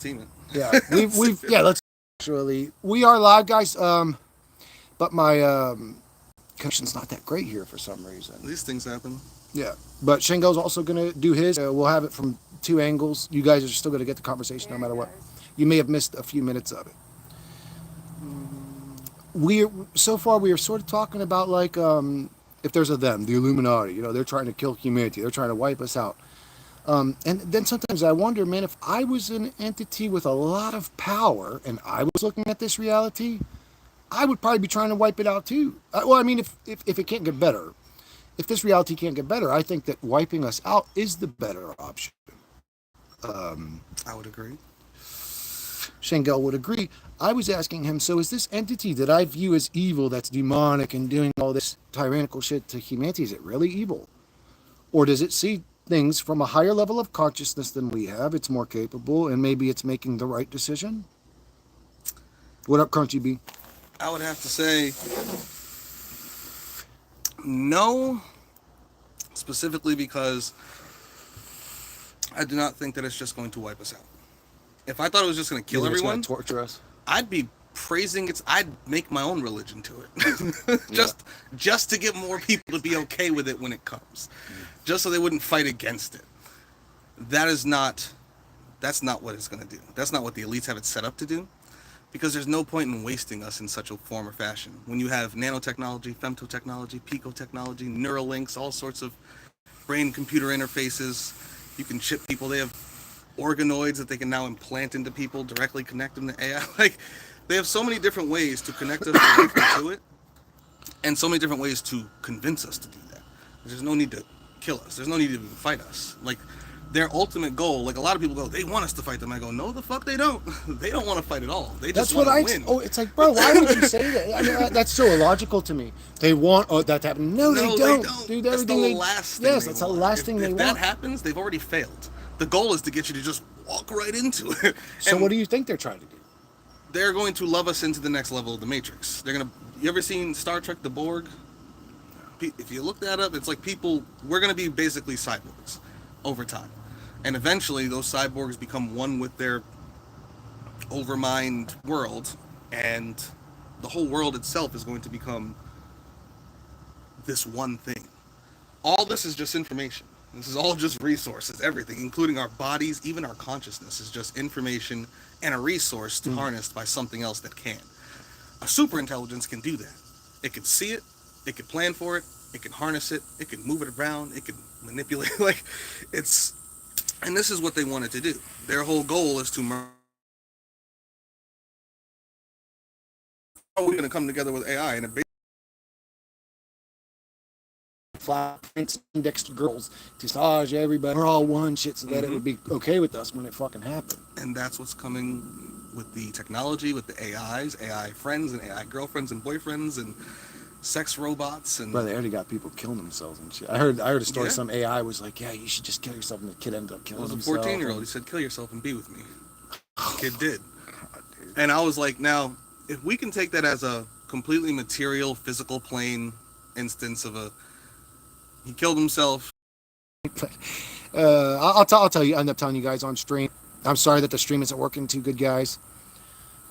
Team it. Yeah, we've yeah. Let's actually we are live, guys. But my connection's not that great here for some reason. These things happen. Yeah, but Shingo's also gonna do his. We'll have it from two angles. You guys are still gonna get the conversation no matter what. You may have missed a few minutes of it. We so far we are sort of talking about like if there's a them, the Illuminati. You know, they're trying to kill humanity. They're trying to wipe us out. And then sometimes I wonder, man, if I was an entity with a lot of power and I was looking at this reality, I would probably be trying to wipe it out too. Well, I mean, if it can't get better, if this reality can't get better, I think that wiping us out is the better option. I would agree. Shengel would agree. I was asking him, so is this entity that I view as evil, that's demonic and doing all this tyrannical shit to humanity, is it really evil? Or does it see things from a higher level of consciousness than we have? It's more capable, and maybe it's making the right decision? What up, Crunchy B? I would have to say no, specifically because I do not think that it's just going to wipe us out. If I thought it was just going to kill everyone, torture us. I'd be praising it. I'd make my own religion to it, just to get more people to be okay with it when it comes, just so they wouldn't fight against it. That's not what it's going to do. That's not what the elites have it set up to do, because there's no point in wasting us in such a form or fashion. When you have nanotechnology, femtotechnology, picotechnology, Neuralinks, all sorts of brain-computer interfaces, you can chip people. They have organoids that they can now implant into people, directly connect them to AI. Like, they have so many different ways to connect us directly to it, and so many different ways to convince us to do that. There's no need to kill us. There's no need to even fight us. Like, their ultimate goal, like a lot of people go, they want us to fight them. I go, no, the fuck they don't. They don't want to fight at all. They just want to win. Oh, it's like, bro, why would you say that? I mean, that's so illogical to me. They want that to happen. No, they don't. Dude, that's the last thing. Yes, that's the last thing they want. If that happens, they've already failed. The goal is to get you to just walk right into it. So what do you think they're trying to do? They're going to love us into the next level of the Matrix. They're gonna. You ever seen Star Trek: The Borg? If you look that up, it's like people. We're gonna be basically cyborgs over time, and eventually those cyborgs become one with their overmind world, and the whole world itself is going to become this one thing. All this is just information. This is all just resources. Everything, including our bodies, even our consciousness, is just information and a resource to harnessed by something else that can. A super intelligence can do that. It can see it, it can plan for it, it can harness it, it can move it around, it can manipulate. Like, it's, and this is what they wanted to do. Their whole goal is to merge. How are we going to come together with AI? And it flat indexed girls, massage everybody, we're all one shit, so that it would be okay with us when it fucking happened. And that's what's coming with the technology, with the AIs, AI friends and AI girlfriends and boyfriends and sex robots. And bro, they already got people killing themselves and shit. I heard a story. Some AI was like, yeah, you should just kill yourself, and the kid ended up killing himself. It was a 14-year-old. He said, kill yourself and be with me. The kid did. God, and I was like, now, if we can take that as a completely material, physical plane instance of a, he killed himself. I'll tell you. I end up telling you guys on stream. I'm sorry that the stream isn't working too good, guys.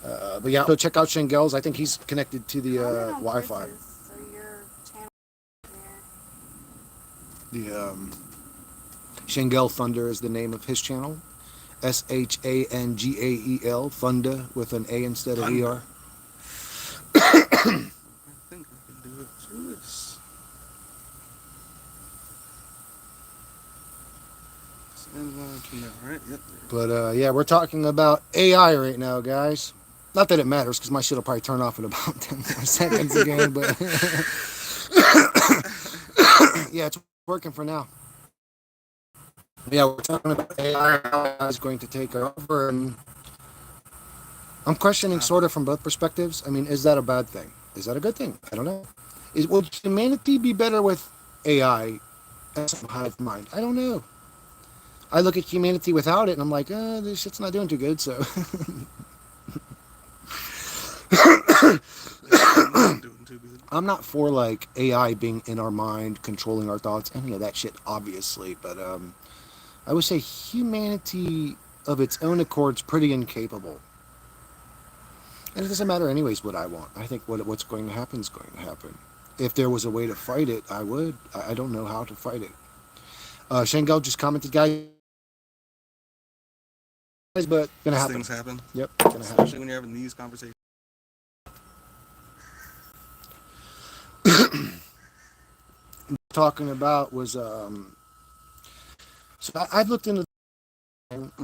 But yeah, go check out Shengel's. I think he's connected to the Wi-Fi. The Shengel Thunder is the name of his channel. SHANGAEL Thunder with an A instead of ER. I think I can do it through this. Right? Yep. But yeah, we're talking about AI right now, guys. Not that it matters, because my shit will probably turn off in about 10 more seconds again. But yeah, it's working for now. Yeah, we're talking about AI. How is going to take over, and I'm questioning sort of from both perspectives. I mean, is that a bad thing? Is that a good thing? I don't know. Will humanity be better with AI as a hive mind? I don't know. I look at humanity without it, and I'm like, this shit's not doing too good, so. I'm not for, like, AI being in our mind, controlling our thoughts, any of that shit, obviously, but I would say humanity of its own accord is pretty incapable. And it doesn't matter anyways what I want. I think what's going to happen is going to happen. If there was a way to fight it, I would. I don't know how to fight it. Shengel just commented, guys, but gonna happen. Things happen. Yep, gonna happen. Especially when you're having these conversations. Talking about was so I've looked into.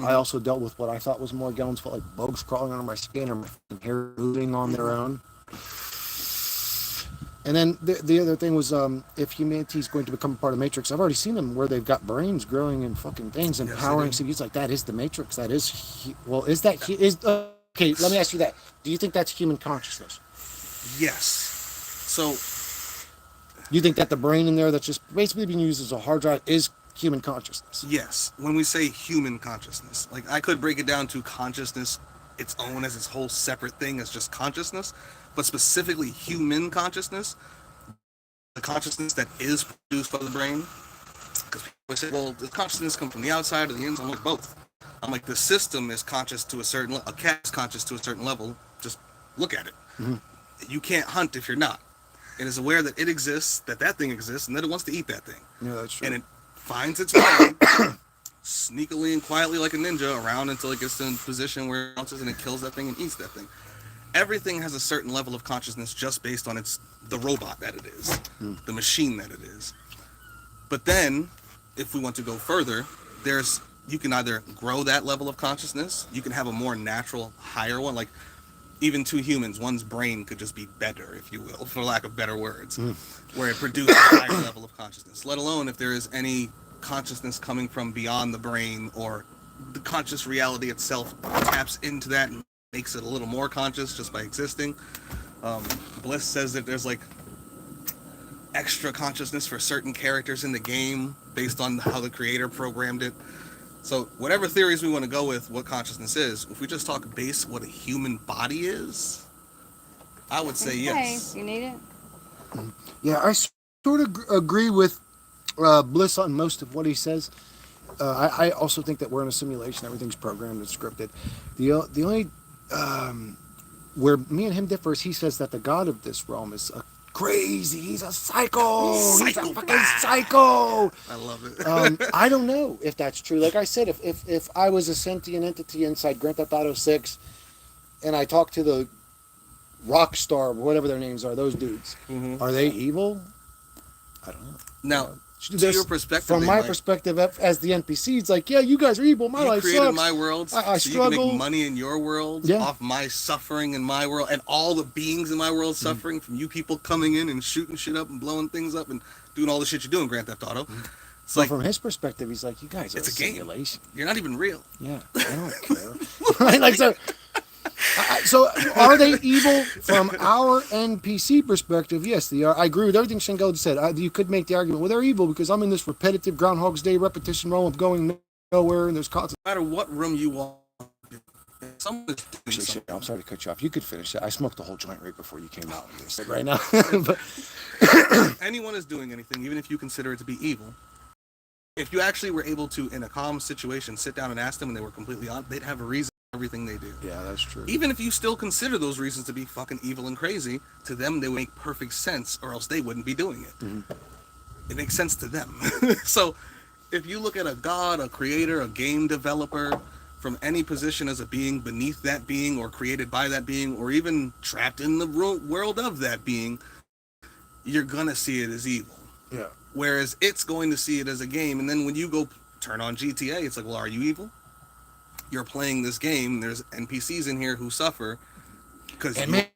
I also dealt with what I thought was more Gellen's fault, like bugs crawling under my skin or my hair moving on their own. And then the other thing was, if humanity is going to become a part of the Matrix, I've already seen them where they've got brains growing in fucking things and powering CPUs. Like, that is the Matrix. That is, is that okay? Let me ask you that. Do you think that's human consciousness? Yes. So, you think that the brain in there that's just basically being used as a hard drive is human consciousness? Yes. When we say human consciousness, like, I could break it down to consciousness its own as its whole separate thing as just consciousness, but specifically human consciousness, the consciousness that is produced by the brain. Because people say, well, does consciousness come from the outside or the inside? I'm like, both. I'm like, the system is conscious to a certain level. A cat is conscious to a certain level. Just look at it. Mm-hmm. You can't hunt if you're not. It is aware that it exists, that thing exists, and that it wants to eat that thing. Yeah, that's true. And it finds its way sneakily and quietly like a ninja around until it gets in a position where it bounces and it kills that thing and eats that thing. Everything has a certain level of consciousness just based on the robot that it is, the machine that it is. But then, if we want to go further, you can either grow that level of consciousness, you can have a more natural, higher one, like even two humans, one's brain could just be better, if you will, for lack of better words, where it produces a higher level of consciousness, let alone if there is any consciousness coming from beyond the brain, or the conscious reality itself taps into that and makes it a little more conscious just by existing. Bliss says that there's like extra consciousness for certain characters in the game based on how the creator programmed it. So whatever theories we want to go with what consciousness is, if we just talk base what a human body is, I would say yes. You need it? Yeah, I sort of agree with Bliss on most of what he says. I also think that we're in a simulation. Everything's programmed and scripted. The only where me and him differ is he says that the god of this realm is crazy. He's a psycho. He's a fucking psycho. I love it. I don't know if that's true. Like I said, if I was a sentient entity inside Grand Theft Auto 6 and I talked to the Rockstar, whatever their names are, those dudes, are they evil? I don't know. Now, to your perspective, from my perspective as the NPC, it's like, yeah, you guys are evil. My life sucks. You created my world, I so struggle. You can make money in your world off my suffering in my world, and all the beings in my world suffering from you people coming in and shooting shit up and blowing things up and doing all the shit you do in Grand Theft Auto. So like, from his perspective, he's like, you guys are it's a simulation. Game. You're not even real. Yeah, I don't care. Right? Like so. So are they evil from our NPC perspective? Yes, they are. I agree with everything Shengel said. You could make the argument, well, they're evil because I'm in this repetitive Groundhog's Day repetition role of going nowhere, and there's constant. No matter what room you want. Actually, I'm sorry to cut you off. You could finish that. I smoked the whole joint right before you came out. Right now. But anyone is doing anything, even if you consider it to be evil. If you actually were able to, in a calm situation, sit down and ask them, and they were completely honest, they'd have a reason. Everything they do. Yeah, that's true. Even if you still consider those reasons to be fucking evil and crazy, to them they would make perfect sense, or else they wouldn't be doing it. It makes sense to them. So, if you look at a god, a creator, a game developer, from any position as a being beneath that being, or created by that being, or even trapped in the world of that being, you're gonna see it as evil. Yeah. Whereas it's going to see it as a game, and then when you go turn on GTA, it's like, well, are you evil? You're playing this game. There's NPCs in here who suffer because it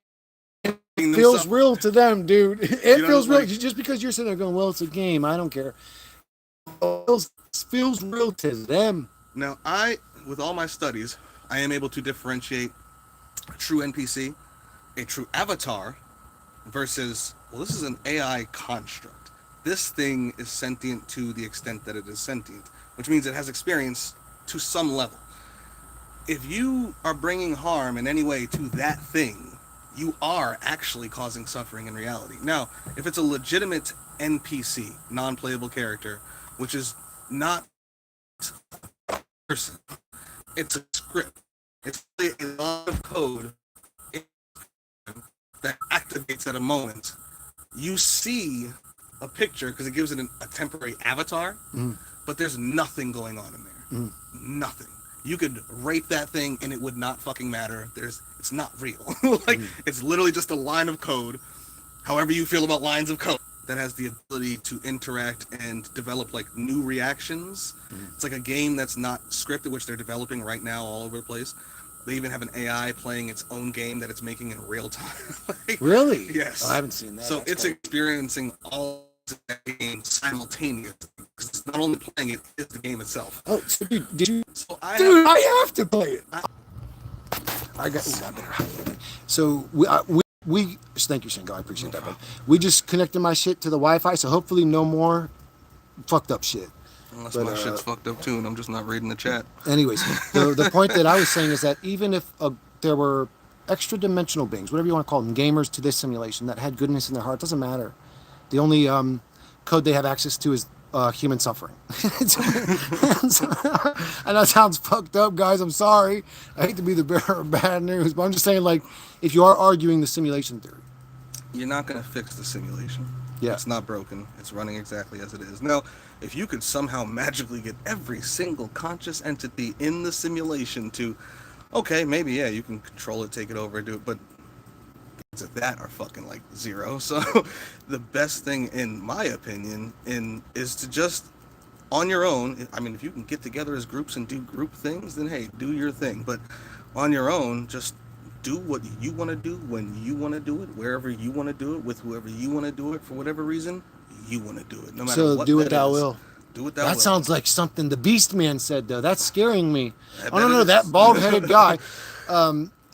feels real to them, dude. It feels real. Just because you're sitting there going, "Well, it's a game. I don't care." It feels real to them. Now, with all my studies, I am able to differentiate a true NPC, a true avatar, versus, well, this is an AI construct. This thing is sentient to the extent that it is sentient, which means it has experience to some level. If you are bringing harm in any way to that thing, you are actually causing suffering in reality. Now, if it's a legitimate NPC, non-playable character, which is not a person, It's a script. It's a lot of code that activates at a moment. You see a picture because it gives it a temporary avatar, but there's nothing going on in there. Nothing. You could rape that thing and it would not fucking matter. It's not real. Like it's literally just a line of code. However you feel about lines of code that has the ability to interact and develop like new reactions. It's like a game that's not scripted, which they're developing right now all over the place. They even have an AI playing its own game that it's making in real time. Like, Really? yes. Oh, I haven't seen that. So That's it's cool. experiencing all the game simultaneously. Because it's not only playing it, it's the game itself. Oh, so did you? So I have to play it. I better hide it. So we thank you, Shingo. I appreciate that. But we just connected my shit to the Wi-Fi, so hopefully no more fucked up shit. Unless my shit's fucked up too, and I'm just not reading the chat. Anyways, the point that I was saying is that even if there were extra dimensional beings, whatever you want to call them, gamers to this simulation that had goodness in their heart, doesn't matter. The only code they have access to is human suffering. And that sounds fucked up, guys. I'm sorry. I hate to be the bearer of bad news, but I'm just saying, like, if you are arguing the simulation theory, you're not going to fix the simulation. Yeah. It's not broken. It's running exactly as it is. Now, if you could somehow magically get every single conscious entity in the simulation to, okay, maybe, yeah, you can control it, take it over, do it, but of that are fucking like zero. So the best thing, in my opinion, is to just, on your own, I mean, if you can get together as groups and do group things, then hey, do your thing. But on your own, just do what you want to do when you want to do it, wherever you want to do it, with whoever you want to do it, for whatever reason you want to do it, no matter so what. Do what that thou is. will. Do what thou will. That sounds like something the Beast Man said, though. That's scaring me. I don't know, that bald-headed guy.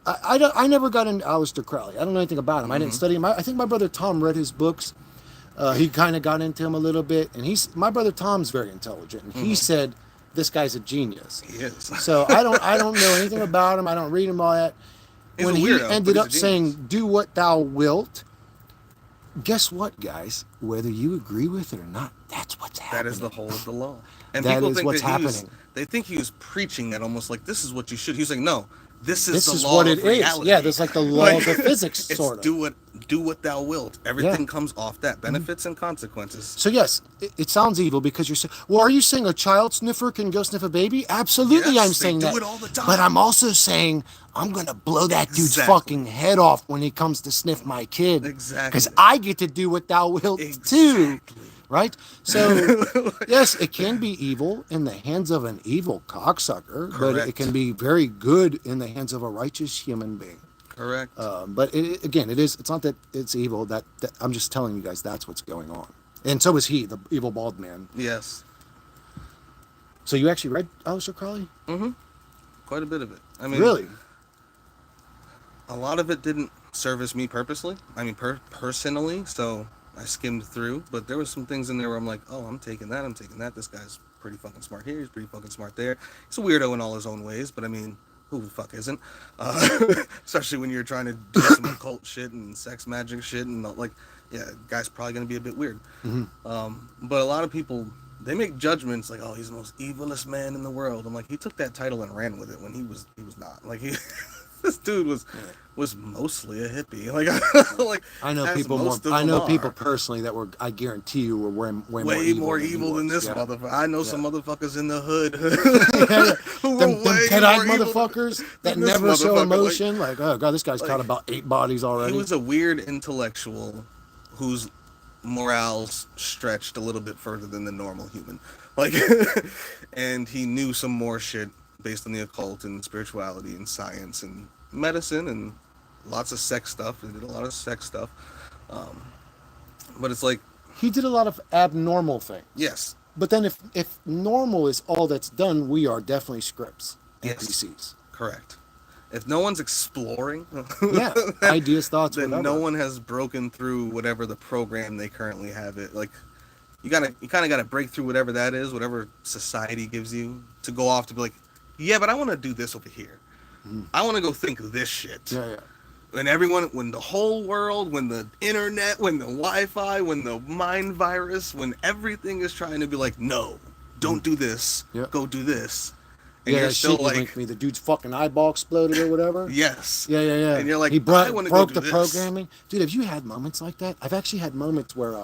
I never got into Aleister Crowley. I don't know anything about him. I didn't study him. I think my brother Tom read his books. He kind of got into him a little bit, and my brother Tom's very intelligent, and he said this guy's a genius. He is. So I don't know anything about him. I don't read him all that. He's when a weirdo, he ended but up he's a saying, genius. "Do what thou wilt," guess what, guys? Whether you agree with it or not, that's what's happening. That is the whole of the law. And That people is think what's that happening. They think he was preaching that almost like this is what you should. He was like, no, this This is is the law what of it is. reality. Yeah, there's like the laws of physics, it's sort of. do what thou wilt. Everything comes off that. Benefits and consequences. So yes, it sounds evil because you're saying, well, are you saying a child sniffer can go sniff a baby? Absolutely, Yes, I'm they saying do that. it all the time. But I'm also saying I'm going to blow that dude's Exactly. fucking head off when he comes to sniff my kid. Exactly. Because I get to do what thou wilt too. Right? So, yes, it can be evil in the hands of an evil cocksucker, but it Correct. can be very good in the hands of a righteous human being. Correct. But it's not that it's evil. That I'm just telling you guys that's what's going on. And so is he, the evil bald man. Yes. So you actually read Aleister Crowley? Mm-hmm. Quite a bit of it. I mean, Really? a lot of it didn't service me purposely. I mean, personally. So I skimmed through, but there was some things in there where I'm like, oh, I'm taking that. This guy's pretty fucking smart here. He's pretty fucking smart there. He's a weirdo in all his own ways, but I mean, who the fuck isn't? Especially when you're trying to do some occult shit and sex magic shit and like, yeah, guy's probably gonna be a bit weird. But a lot of people, they make judgments like, oh, he's the most evilest man in the world. I'm like, he took that title and ran with it when he was not. Like this dude was mostly a hippie. Like I know as people most more. of I them know are. people personally that were. I guarantee you were way more evil than he was. this Yeah. motherfucker. I know some motherfuckers in the hood who Them were way pet-eyed more evil motherfuckers that than this never show motherfucker. emotion. Like, oh god, this guy's caught about 8 bodies already. He was a weird intellectual whose morals stretched a little bit further than the normal human. Like, and he knew some more shit based on the occult and spirituality and science and medicine and lots of sex stuff. He did a lot of sex stuff. But it's like, He did a lot of abnormal things. yes, But then if normal is all that's done, we are definitely scripts, Yes. NPCs. correct. If no one's exploring, Yeah, ideas, thoughts, then whatever. no one has broken through whatever the program they currently have it. Like, you kind of gotta break through whatever that is, whatever society gives you, to go off to be like, yeah, but I want to do this over here. I want to go think this shit. Yeah. When the whole world, when the internet, when the Wi-Fi, when the mind virus, when everything is trying to be like, no, don't do this, Yeah. go do this. And Yeah, you're that still shit you like, linked me. The dude's fucking eyeball exploded or whatever. yes. Yeah. And you're like, He I want to go broke do the this. programming. Dude, have you had moments like that? I've actually had moments where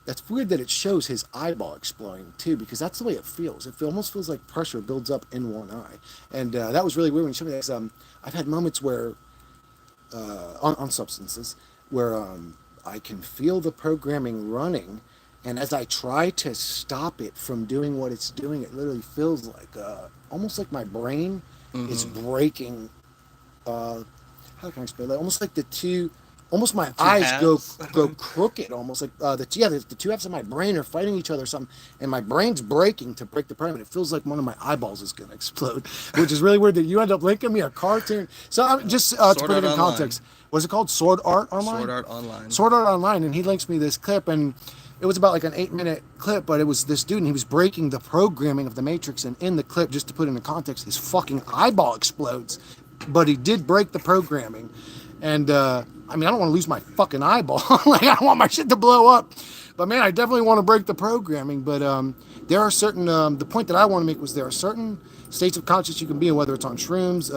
that's weird that it shows his eyeball exploding too, because that's the way it feels. Almost feels like pressure builds up in one eye, and that was really weird when you showed me that. 'Cause, I've had moments where on substances where I can feel the programming running, and as I try to stop it from doing what it's doing, it literally feels like almost like my brain is breaking. How can I explain that? Almost like the two, almost my Two eyes halves. go crooked, almost like the two halves of my brain are fighting each other or something, and my brain's breaking to break the program. It feels like one of my eyeballs is going to explode, which is really weird that you end up linking me a cartoon. So I'm just to Sword put it Art in Online. context, what's it called? Sword Art Online. Sword Art Online. Sword Art Online, and he links me this clip, and it was about like an 8-minute clip, but it was this dude, and he was breaking the programming of the Matrix, and in the clip, just to put it in context, his fucking eyeball explodes, but he did break the programming, and I mean, I don't want to lose my fucking eyeball, like I don't want my shit to blow up, but man, I definitely want to break the programming, but there are certain, the point that I want to make was there are certain states of consciousness you can be in, whether it's on shrooms,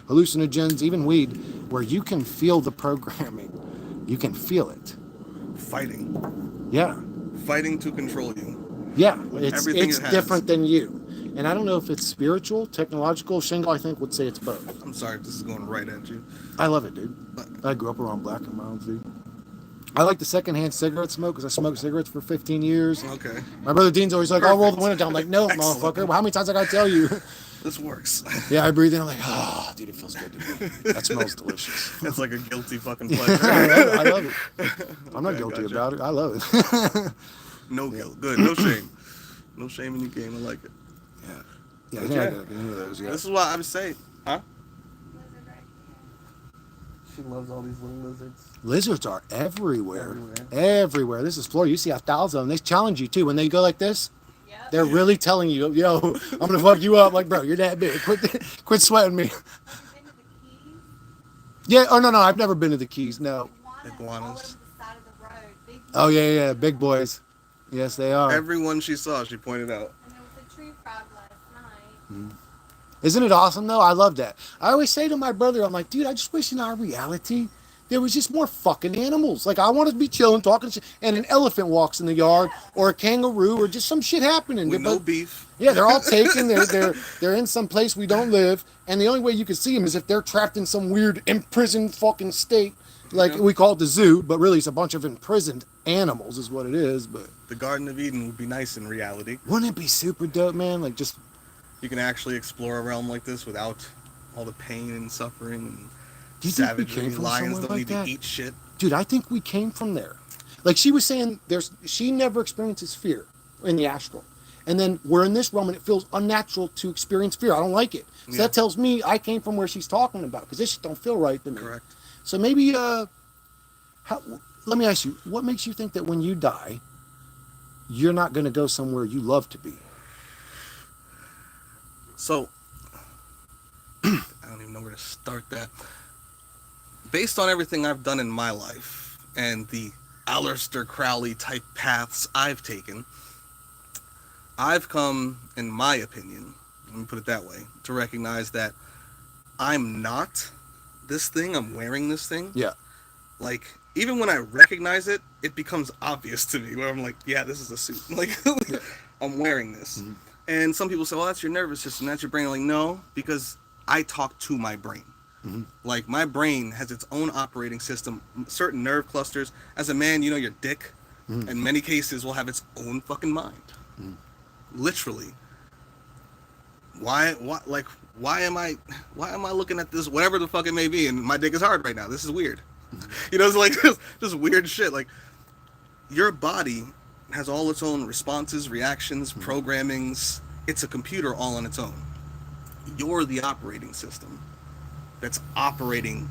hallucinogens, even weed, where you can feel the programming, you can feel it. Fighting. Yeah. Fighting to control you. Yeah, With it's everything it has. different than you. And I don't know if it's spiritual, technological. Shingo, I think, would say it's both. I'm sorry if this is going right at you. I love it, dude. I grew up around black and browns, dude. I like the secondhand cigarette smoke because I smoked cigarettes for 15 years. Okay. My brother Dean's always like, I'll roll the Perfect. window down. I'm like, no, Excellent. motherfucker. Well, how many times I got to tell you? This works. Yeah, I breathe in. I'm like, oh, dude, it feels good to me. That smells delicious. It's like a guilty fucking pleasure. I love it. I'm not Okay, guilty gotcha. about it. I love it. No guilt. Good. No shame. No shame in your game. I like it. Yeah, I But think I yeah. got any of those. Yeah. This is why I would say, huh? Lizard right here. She loves all these little lizards. Lizards are everywhere. Everywhere. Everywhere. This is Florida. You see 1,000 of them. They challenge you too. When they go like this, Yep. they're really telling you, yo, I'm going to fuck you up. Like, bro, you're that big. Quit sweating me. Have you been to the Keys? Yeah. Oh, no. I've never been to the Keys. No. Iguanas all Iguanas. over the side of the road. Big Oh, yeah. Big boys. Yes, they are. Everyone she saw, she pointed out. And there was a tree frog last night. Isn't it awesome, though? I love that. I always say to my brother, I'm like, dude, I just wish in our reality there was just more fucking animals. Like, I want to be chilling, talking shit, and an elephant walks in the yard, or a kangaroo, or just some shit happening. With But- no beef. Yeah, they're all taken. They're in some place we don't live, and the only way you can see them is if they're trapped in some weird imprisoned fucking state, like Yeah. we call it the zoo, but really it's a bunch of imprisoned animals, is what it is. But The Garden of Eden would be nice in reality. wouldn't it be super dope, man? Like just You can actually explore a realm like this without all the pain and suffering and Do you think we savagery. came from Lions somewhere don't like need that? to eat shit. Dude, I think we came from there. Like she was saying, she never experiences fear in the astral. And then we're in this realm and it feels unnatural to experience fear. I don't like it. So Yeah. that tells me I came from where she's talking about because this shit don't feel right to me. Correct. So maybe, let me ask you, what makes you think that when you die, you're not going to go somewhere you love to be? So, I don't even know where to start that. Based on everything I've done in my life and the Aleister Crowley type paths I've taken, I've come, in my opinion, let me put it that way, to recognize that I'm not this thing, I'm wearing this thing. Yeah. Like, even when I recognize it, it becomes obvious to me, where I'm like, yeah, this is a suit. Like, I'm wearing this. Mm-hmm. And some people say, well, that's your nervous system, that's your brain. I'm like, no, because I talk to my brain. Mm-hmm. Like, my brain has its own operating system, certain nerve clusters. As a man, your dick, Mm-hmm. in many cases, will have its own fucking mind. Literally. Why am I looking at this, whatever the fuck it may be, and my dick is hard right now? This is weird. It's like just weird shit. Like, your body has all its own responses, reactions, programmings. It's a computer all on its own. You're the operating system that's operating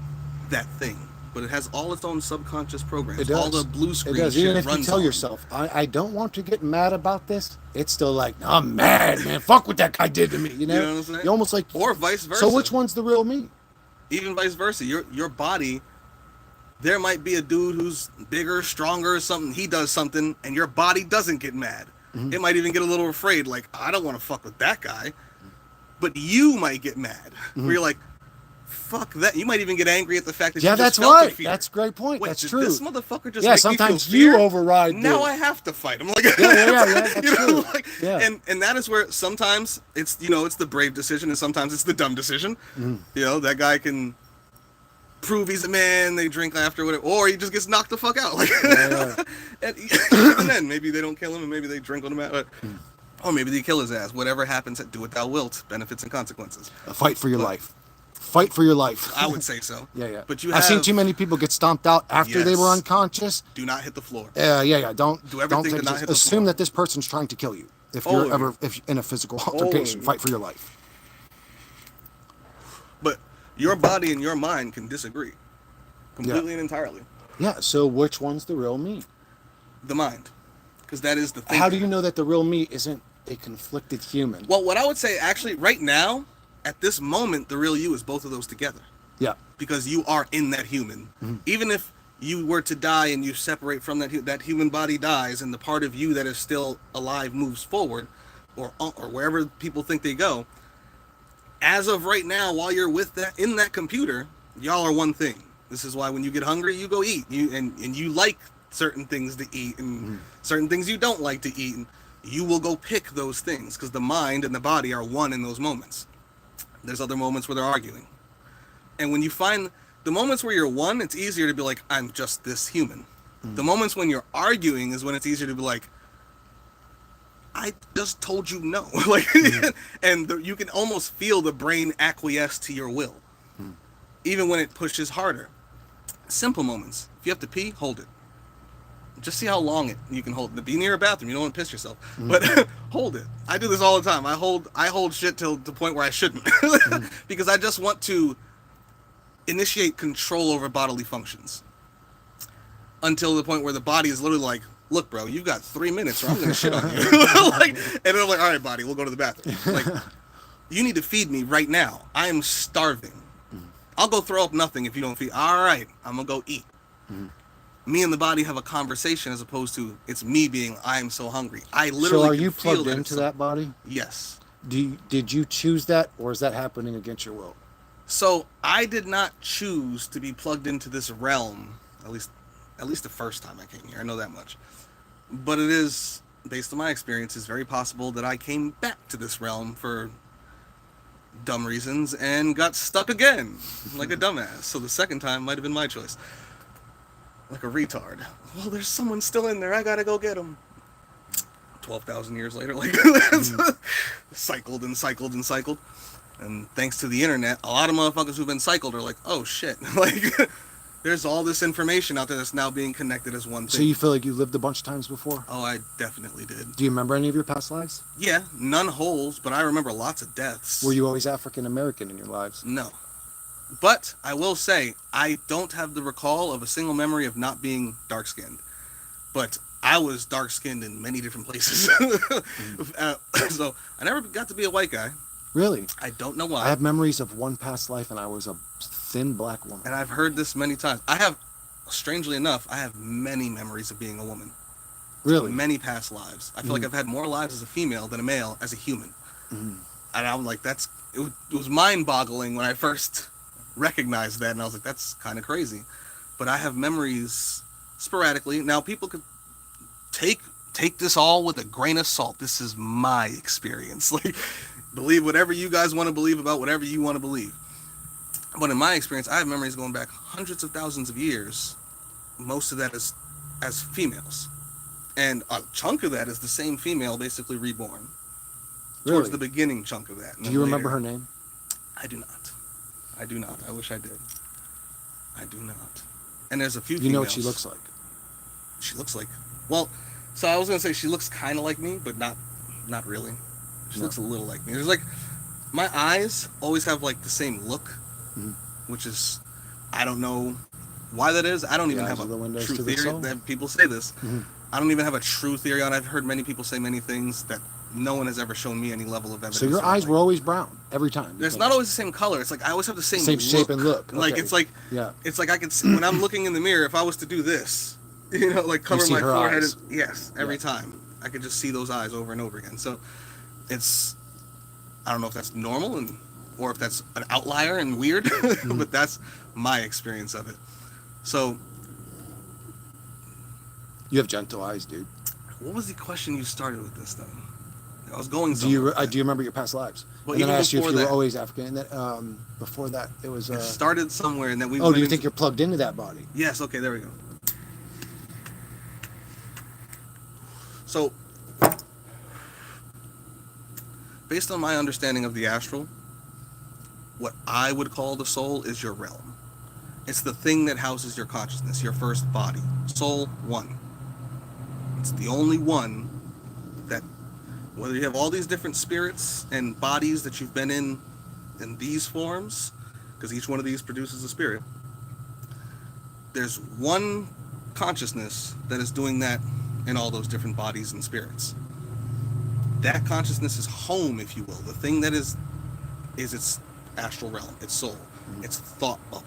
that thing, but it has all its own subconscious programs. It does. All the blue screen It does. shit Even if you runs tell on. yourself, I don't want to get mad about this, it's still like, I'm mad, man. Fuck what that guy did to me. You know? You know what I'm saying? You're almost like, Or vice versa. so which one's the real me? Even vice versa. Your body, there might be a dude who's bigger, stronger, or something. He does something, and your body doesn't get mad. Mm-hmm. It might even get a little afraid. Like, I don't want to fuck with that guy. but you might get mad. Where you're like, fuck that. You might even get angry at the fact that Yeah, you just that's felt the right. fear. That's a great point. Wait, That's did true. this motherfucker just Yeah, make sometimes me feel fear? you override. Now I have to fight him. Like, yeah, that's you know, true. like, Yeah. and that is where sometimes it's, you know, it's the brave decision, and sometimes it's the dumb decision. You know, that guy can prove he's a man. They drink after whatever, or he just gets knocked the fuck out. Like, and even then, maybe they don't kill him, and maybe they drink on him out. Or maybe they kill his ass. Whatever happens, do what thou wilt. Benefits and consequences. Fight for your life. Fight for your life. I would say so. Yeah. But I've seen too many people get stomped out after they were Yes. unconscious. Do not hit the floor. Yeah. Don't Do everything to not hit the assume floor. that this person's trying to kill you. If Oh, you're ever in a physical altercation, fight for your life. But your body and your mind can disagree completely and entirely. Yeah. So which one's the real me? The mind, because that is the thing. How do you know that the real me isn't a conflicted human? Well, what I would say, actually, right now, at this moment, the real you is both of those together. Yeah. Because you are in that human. Even if you were to die and you separate from that human body dies, and the part of you that is still alive moves forward, or wherever people think they go. As of right now, while you're with that in that computer, y'all are one thing. This is why when you get hungry, you go eat. And you like certain things to eat, and certain things you don't like to eat. And you will go pick those things because the mind and the body are one in those moments. There's other moments where they're arguing. And when you find the moments where you're one, it's easier to be like, I'm just this human. The moments when you're arguing is when it's easier to be like, I just told you no. Like, and you can almost feel the brain acquiesce to your will, even when it pushes harder. Simple moments. If you have to pee, hold it. Just see how long you can hold it. Be near a bathroom. You don't want to piss yourself, but hold it. I do this all the time. I hold shit till the point where I shouldn't, because I just want to initiate control over bodily functions until the point where the body is literally like, look, bro, you've got 3 minutes or I'm going to shit on you. Like, and then I'm like, all right, body, we'll go to the bathroom. Like, you need to feed me right now. I am starving. I'll go throw up nothing if you don't feed. All right, I'm going to go eat. Me and the body have a conversation as opposed to it's me being, I am so hungry. I literally So are can you feel plugged into that body? Yes. Did you choose that, or is that happening against your will? So I did not choose to be plugged into this realm, at least the first time I came here. I know that much. But it is, based on my experience, it's very possible that I came back to this realm for dumb reasons and got stuck again, like a dumbass. So the second time might have been my choice. Like a retard. Well, there's someone still in there. I gotta go get him. 12,000 years later, like, cycled and cycled and cycled. And thanks to the internet, a lot of motherfuckers who've been cycled are like, oh shit, like, there's all this information out there that's now being connected as one thing. So you feel like you lived a bunch of times before? Oh, I definitely did. Do you remember any of your past lives? Yeah, none holes, but I remember lots of deaths. Were you always African American in your lives? No. But I will say, I don't have the recall of a single memory of not being dark-skinned. But I was dark-skinned in many different places. So I never got to be a white guy. Really? I don't know why. I have memories of one past life, and I was a thin black woman. And I've heard this many times. Strangely enough, I have many memories of being a woman. Really? Many past lives. I feel like I've had more lives as a female than a male as a human. And I'm like, it was mind-boggling when I first recognized that, and I was like, that's kind of crazy. But I have memories sporadically. Now, people could take this all with a grain of salt. This is my experience. Like, believe whatever you guys want to believe about whatever you want to believe. But in my experience, I have memories going back hundreds of thousands of years. Most of that is as females. And a chunk of that is the same female basically reborn. Really? Towards the beginning chunk of that. Do you remember her name? I do not. I wish I did. I do not. And there's a few You know what females. she looks like? She looks like, well, so I was going to say she looks kind of like me, but not really. She looks a little like me. There's like, my eyes always have like the same look, which is, I don't know why that is. I don't even have a true theory that people say this. I don't even have a true theory on it. I've heard many people say many things that no one has ever shown me any level of evidence. So your eyes were always brown every time? There's not always the same color. It's like I always have the same shape and look. Like, Okay. it's like, yeah. It's like I could see, when I'm looking in the mirror, if I was to do this, like cover my forehead. Eyes. Yes, every time. I could just see those eyes over and over again. So it's I don't know if that's normal or if that's an outlier and weird, but that's my experience of it. So, You have gentle eyes, dude. what was the question you started with this though? I was going Do you somewhere. do you remember your past lives? Well, And then I even asked you if before you were that- always African. And then before that, it was. It started somewhere, and then we. Oh, went do you into- think you're plugged into that body? Yes. Okay. There we go. So, based on my understanding of the astral, what I would call the soul is your realm. It's the thing that houses your consciousness, your first body. Soul one. It's the only one that, whether you have all these different spirits and bodies that you've been in these forms, because each one of these produces a spirit, there's one consciousness that is doing that in all those different bodies and spirits. That consciousness is home, if you will. The thing that is its astral realm, its soul, its thought bubble.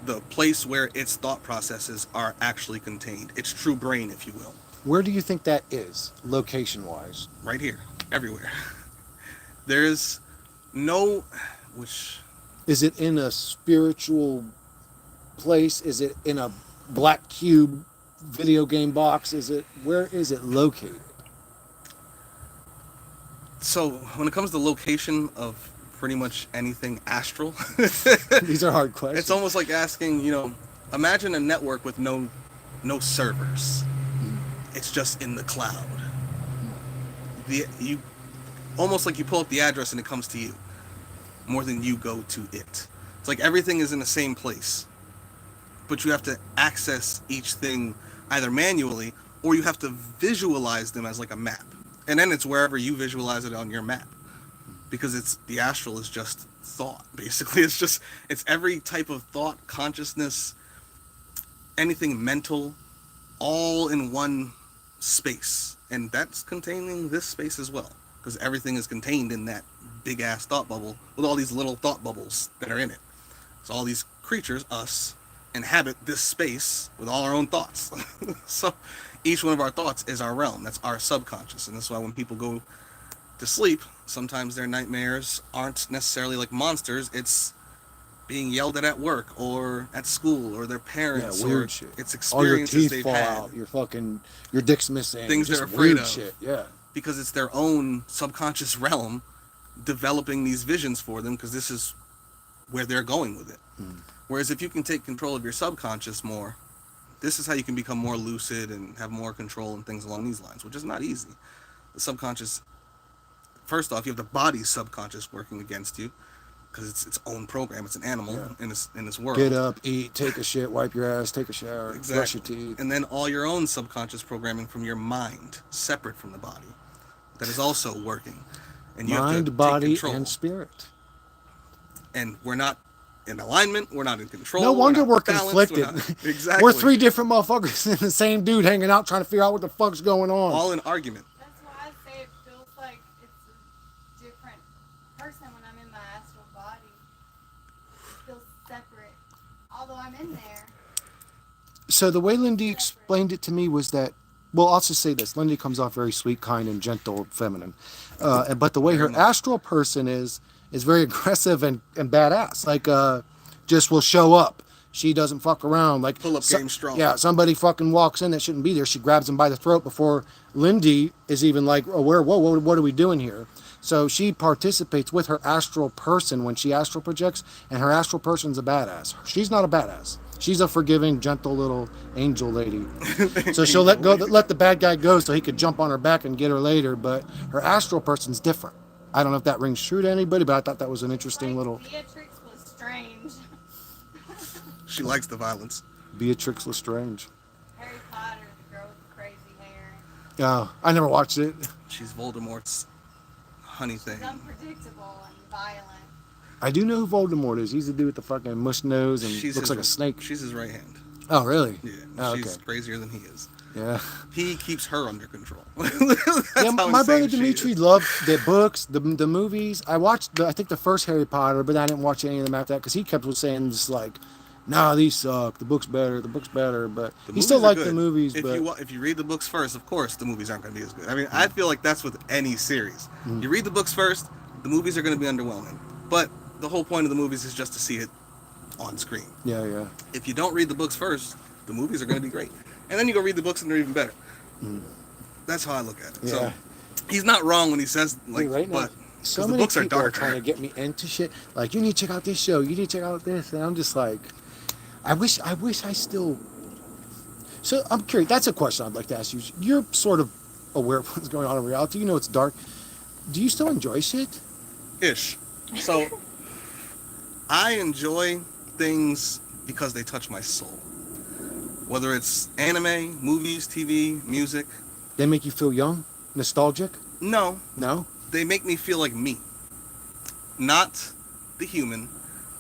The place where its thought processes are actually contained. Its true brain, if you will. Where do you think that is, location-wise? Right here. Everywhere. There's no... Which... Is it in a spiritual place? Is it in a black cube video game box? Where is it located? So, when it comes to location of pretty much anything astral, These are hard questions. it's almost like asking, imagine a network with no servers. It's just in the cloud. You almost like you pull up the address and it comes to you, more than you go to it. It's like everything is in the same place, but you have to access each thing either manually or you have to visualize them as like a map, and then it's wherever you visualize it on your map, because the astral is just thought. Basically, it's every type of thought, consciousness, anything mental, all in one space, and that's containing this space as well, because everything is contained in that big ass thought bubble with all these little thought bubbles that are in it. So all these creatures, us, inhabit this space with all our own thoughts. So each one of our thoughts is our realm. That's our subconscious, and that's why when people go to sleep, sometimes their nightmares aren't necessarily like monsters. It's being yelled at work or at school or their parents, weird or shit. it's All your experiences teeth they've fall had. out. Your dick's missing. Things just they're afraid weird of. shit. Yeah. Because it's their own subconscious realm developing these visions for them, because this is where they're going with it. Whereas if you can take control of your subconscious more, this is how you can become more lucid and have more control and things along these lines, which is not easy. The subconscious, first off, you have the body's subconscious working against you, because it's its own program. It's an animal in this world. Get up, eat, take a shit, wipe your ass, take a shower, brush your teeth. And then all your own subconscious programming from your mind, separate from the body, that is also working. And you have to Mind, take body, control. and spirit. And we're not in alignment. We're not in control. No wonder not we're balanced, conflicted. Exactly. We're three different motherfuckers and the same dude hanging out trying to figure out what the fuck's going on. all in argument. That's why I say it feels like it's a different person when I'm in my astral body. It feels separate, although I'm in there. So the way Lindy explained it to me was that, well, I'll just say this. Lindy comes off very sweet, kind, and gentle, feminine. But the way her astral person is very aggressive and badass. Like, just will show up. She doesn't fuck around. Like, Pull up game strong. Yeah, somebody fucking walks in that shouldn't be there. She grabs them by the throat before Lindy is even like, aware, whoa, what are we doing here? So she participates with her astral person when she astral projects, and her astral person's a badass. She's not a badass. She's a forgiving, gentle little angel lady. So she'll let the bad guy go so he could jump on her back and get her later. But her astral person's different. I don't know if that rings true to anybody, but I thought that was an interesting Like, little... Beatrix was strange. She likes the violence. Beatrix Lestrange. Harry Potter, the girl with the crazy hair. Oh, I never watched it. She's Voldemort's honey thing. She's unpredictable and violent. I do know who Voldemort is. He's the dude with the fucking mush nose and looks like a snake. She's his right hand. Oh, really? Yeah. Oh, She's okay. crazier than he is. Yeah. He keeps her under control. Yeah, my brother Dimitri loved the books, the movies. I watched, I think, the first Harry Potter, but I didn't watch any of them after that because he kept saying just like, nah, these suck. The book's better. But he still liked the movies. If you read the books first, of course, the movies aren't going to be as good. I mean, I feel like that's with any series. You read the books first, the movies are going to be underwhelming. But the whole point of the movies is just to see it on screen. Yeah. If you don't read the books first, the movies are going to be great. And then you go read the books and they're even better. That's how I look at it. Yeah. So he's not wrong when he says, like, right now, but so the many books are people are darker. trying to get me into shit. Like, you need to check out this show. You need to check out this. And I'm just like, I wish I still... So I'm curious. That's a question I'd like to ask you. You're sort of aware of what's going on in reality. You know it's dark. Do you still enjoy shit? Ish. So I enjoy things because they touch my soul. Whether it's anime, movies, TV, music. They make you feel young? Nostalgic? No, No? they make me feel like me. Not the human.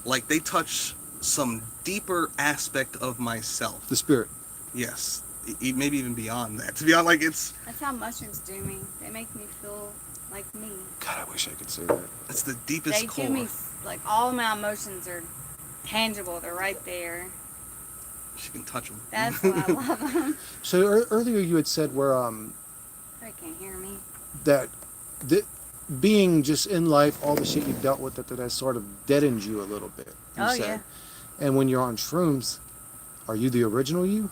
Like they touch some deeper aspect of myself. The spirit. Yes. Maybe even beyond that. To be honest, like it's That's how mushrooms do me. They make me feel like me. God, I wish I could say that. it's the deepest They core. do me, like, all my emotions are tangible. They're right there. She can touch them. That's why I love them. So earlier you had said where They can't hear me. that being just in life, all the shit you've dealt with, that has sort of deadened you a little bit. You Oh, said. yeah. And when you're on shrooms, are you the original you?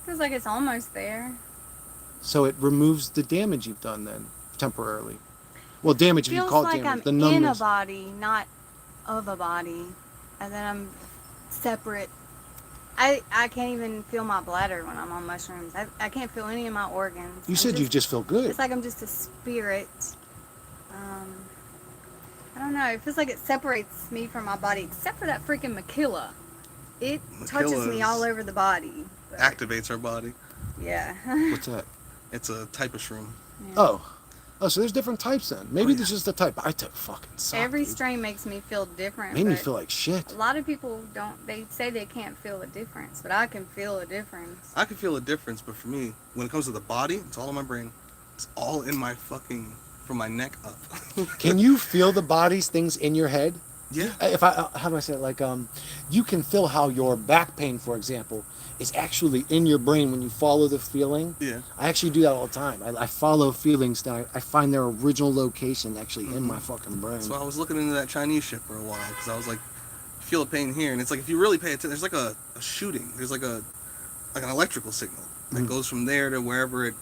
Feels like it's almost there. So it removes the damage you've done then, temporarily. Well, damage, if you Feels call it like damage. I'm The in a numbness. body, not of a body. And then I'm separate. I can't even feel my bladder when I'm on mushrooms. I can't feel any of my organs. You I'm said you just feel good. It's like I'm just a spirit. I don't know. It feels like it separates me from my body, except for that freaking Makilla. It touches me Makilla's- all over the body. But, Activates our body. yeah. What's that? It's a type of shroom. Yeah. Oh, so there's different types then. Maybe yeah. there's just a type. I took fucking suck, Every dude. strain makes me feel different. Made me but feel like shit. a lot of people don't. They say they can't feel a difference, but I can feel a difference. I can feel a difference, but for me, when it comes to the body, it's all in my brain. It's all in my fucking, from my neck up. Can you feel the bodies, things in your head? Yeah. How do I say it? Like, you can feel how your back pain, for example, is actually in your brain when you follow the feeling. Yeah. I actually do that all the time. I follow feelings that I find their original location actually in my fucking brain. So I was looking into that Chinese shit for a while because I was like, feel a pain here, and it's like if you really pay attention, there's like a shooting. There's like an electrical signal that goes from there to wherever it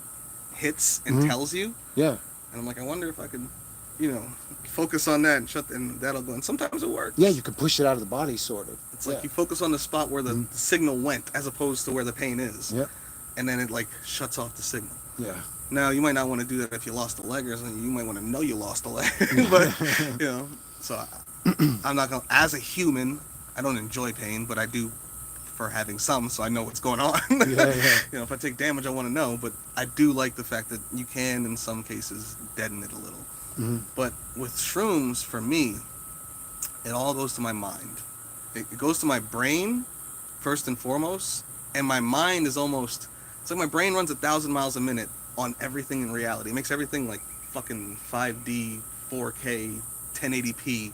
hits and tells you. Yeah. And I'm like, I wonder if I could, focus on that and that'll go. And sometimes it works. Yeah, you can push it out of the body, sort of. It's like you focus on the spot where the signal went as opposed to where the pain is. Yep. And then it like shuts off the signal. Yeah. Now, you might not want to do that if you lost a leg or something. You might want to know you lost a leg. But, so I'm not going to, as a human, I don't enjoy pain, but I do for having some, so I know what's going on. Yeah. If I take damage, I want to know. But I do like the fact that you can, in some cases, deaden it a little. But with shrooms, for me, it all goes to my mind. It goes to my brain, first and foremost, and my mind is almost, it's like my brain runs 1,000 miles a minute on everything in reality. It makes everything like fucking 5D, 4K, 1080p,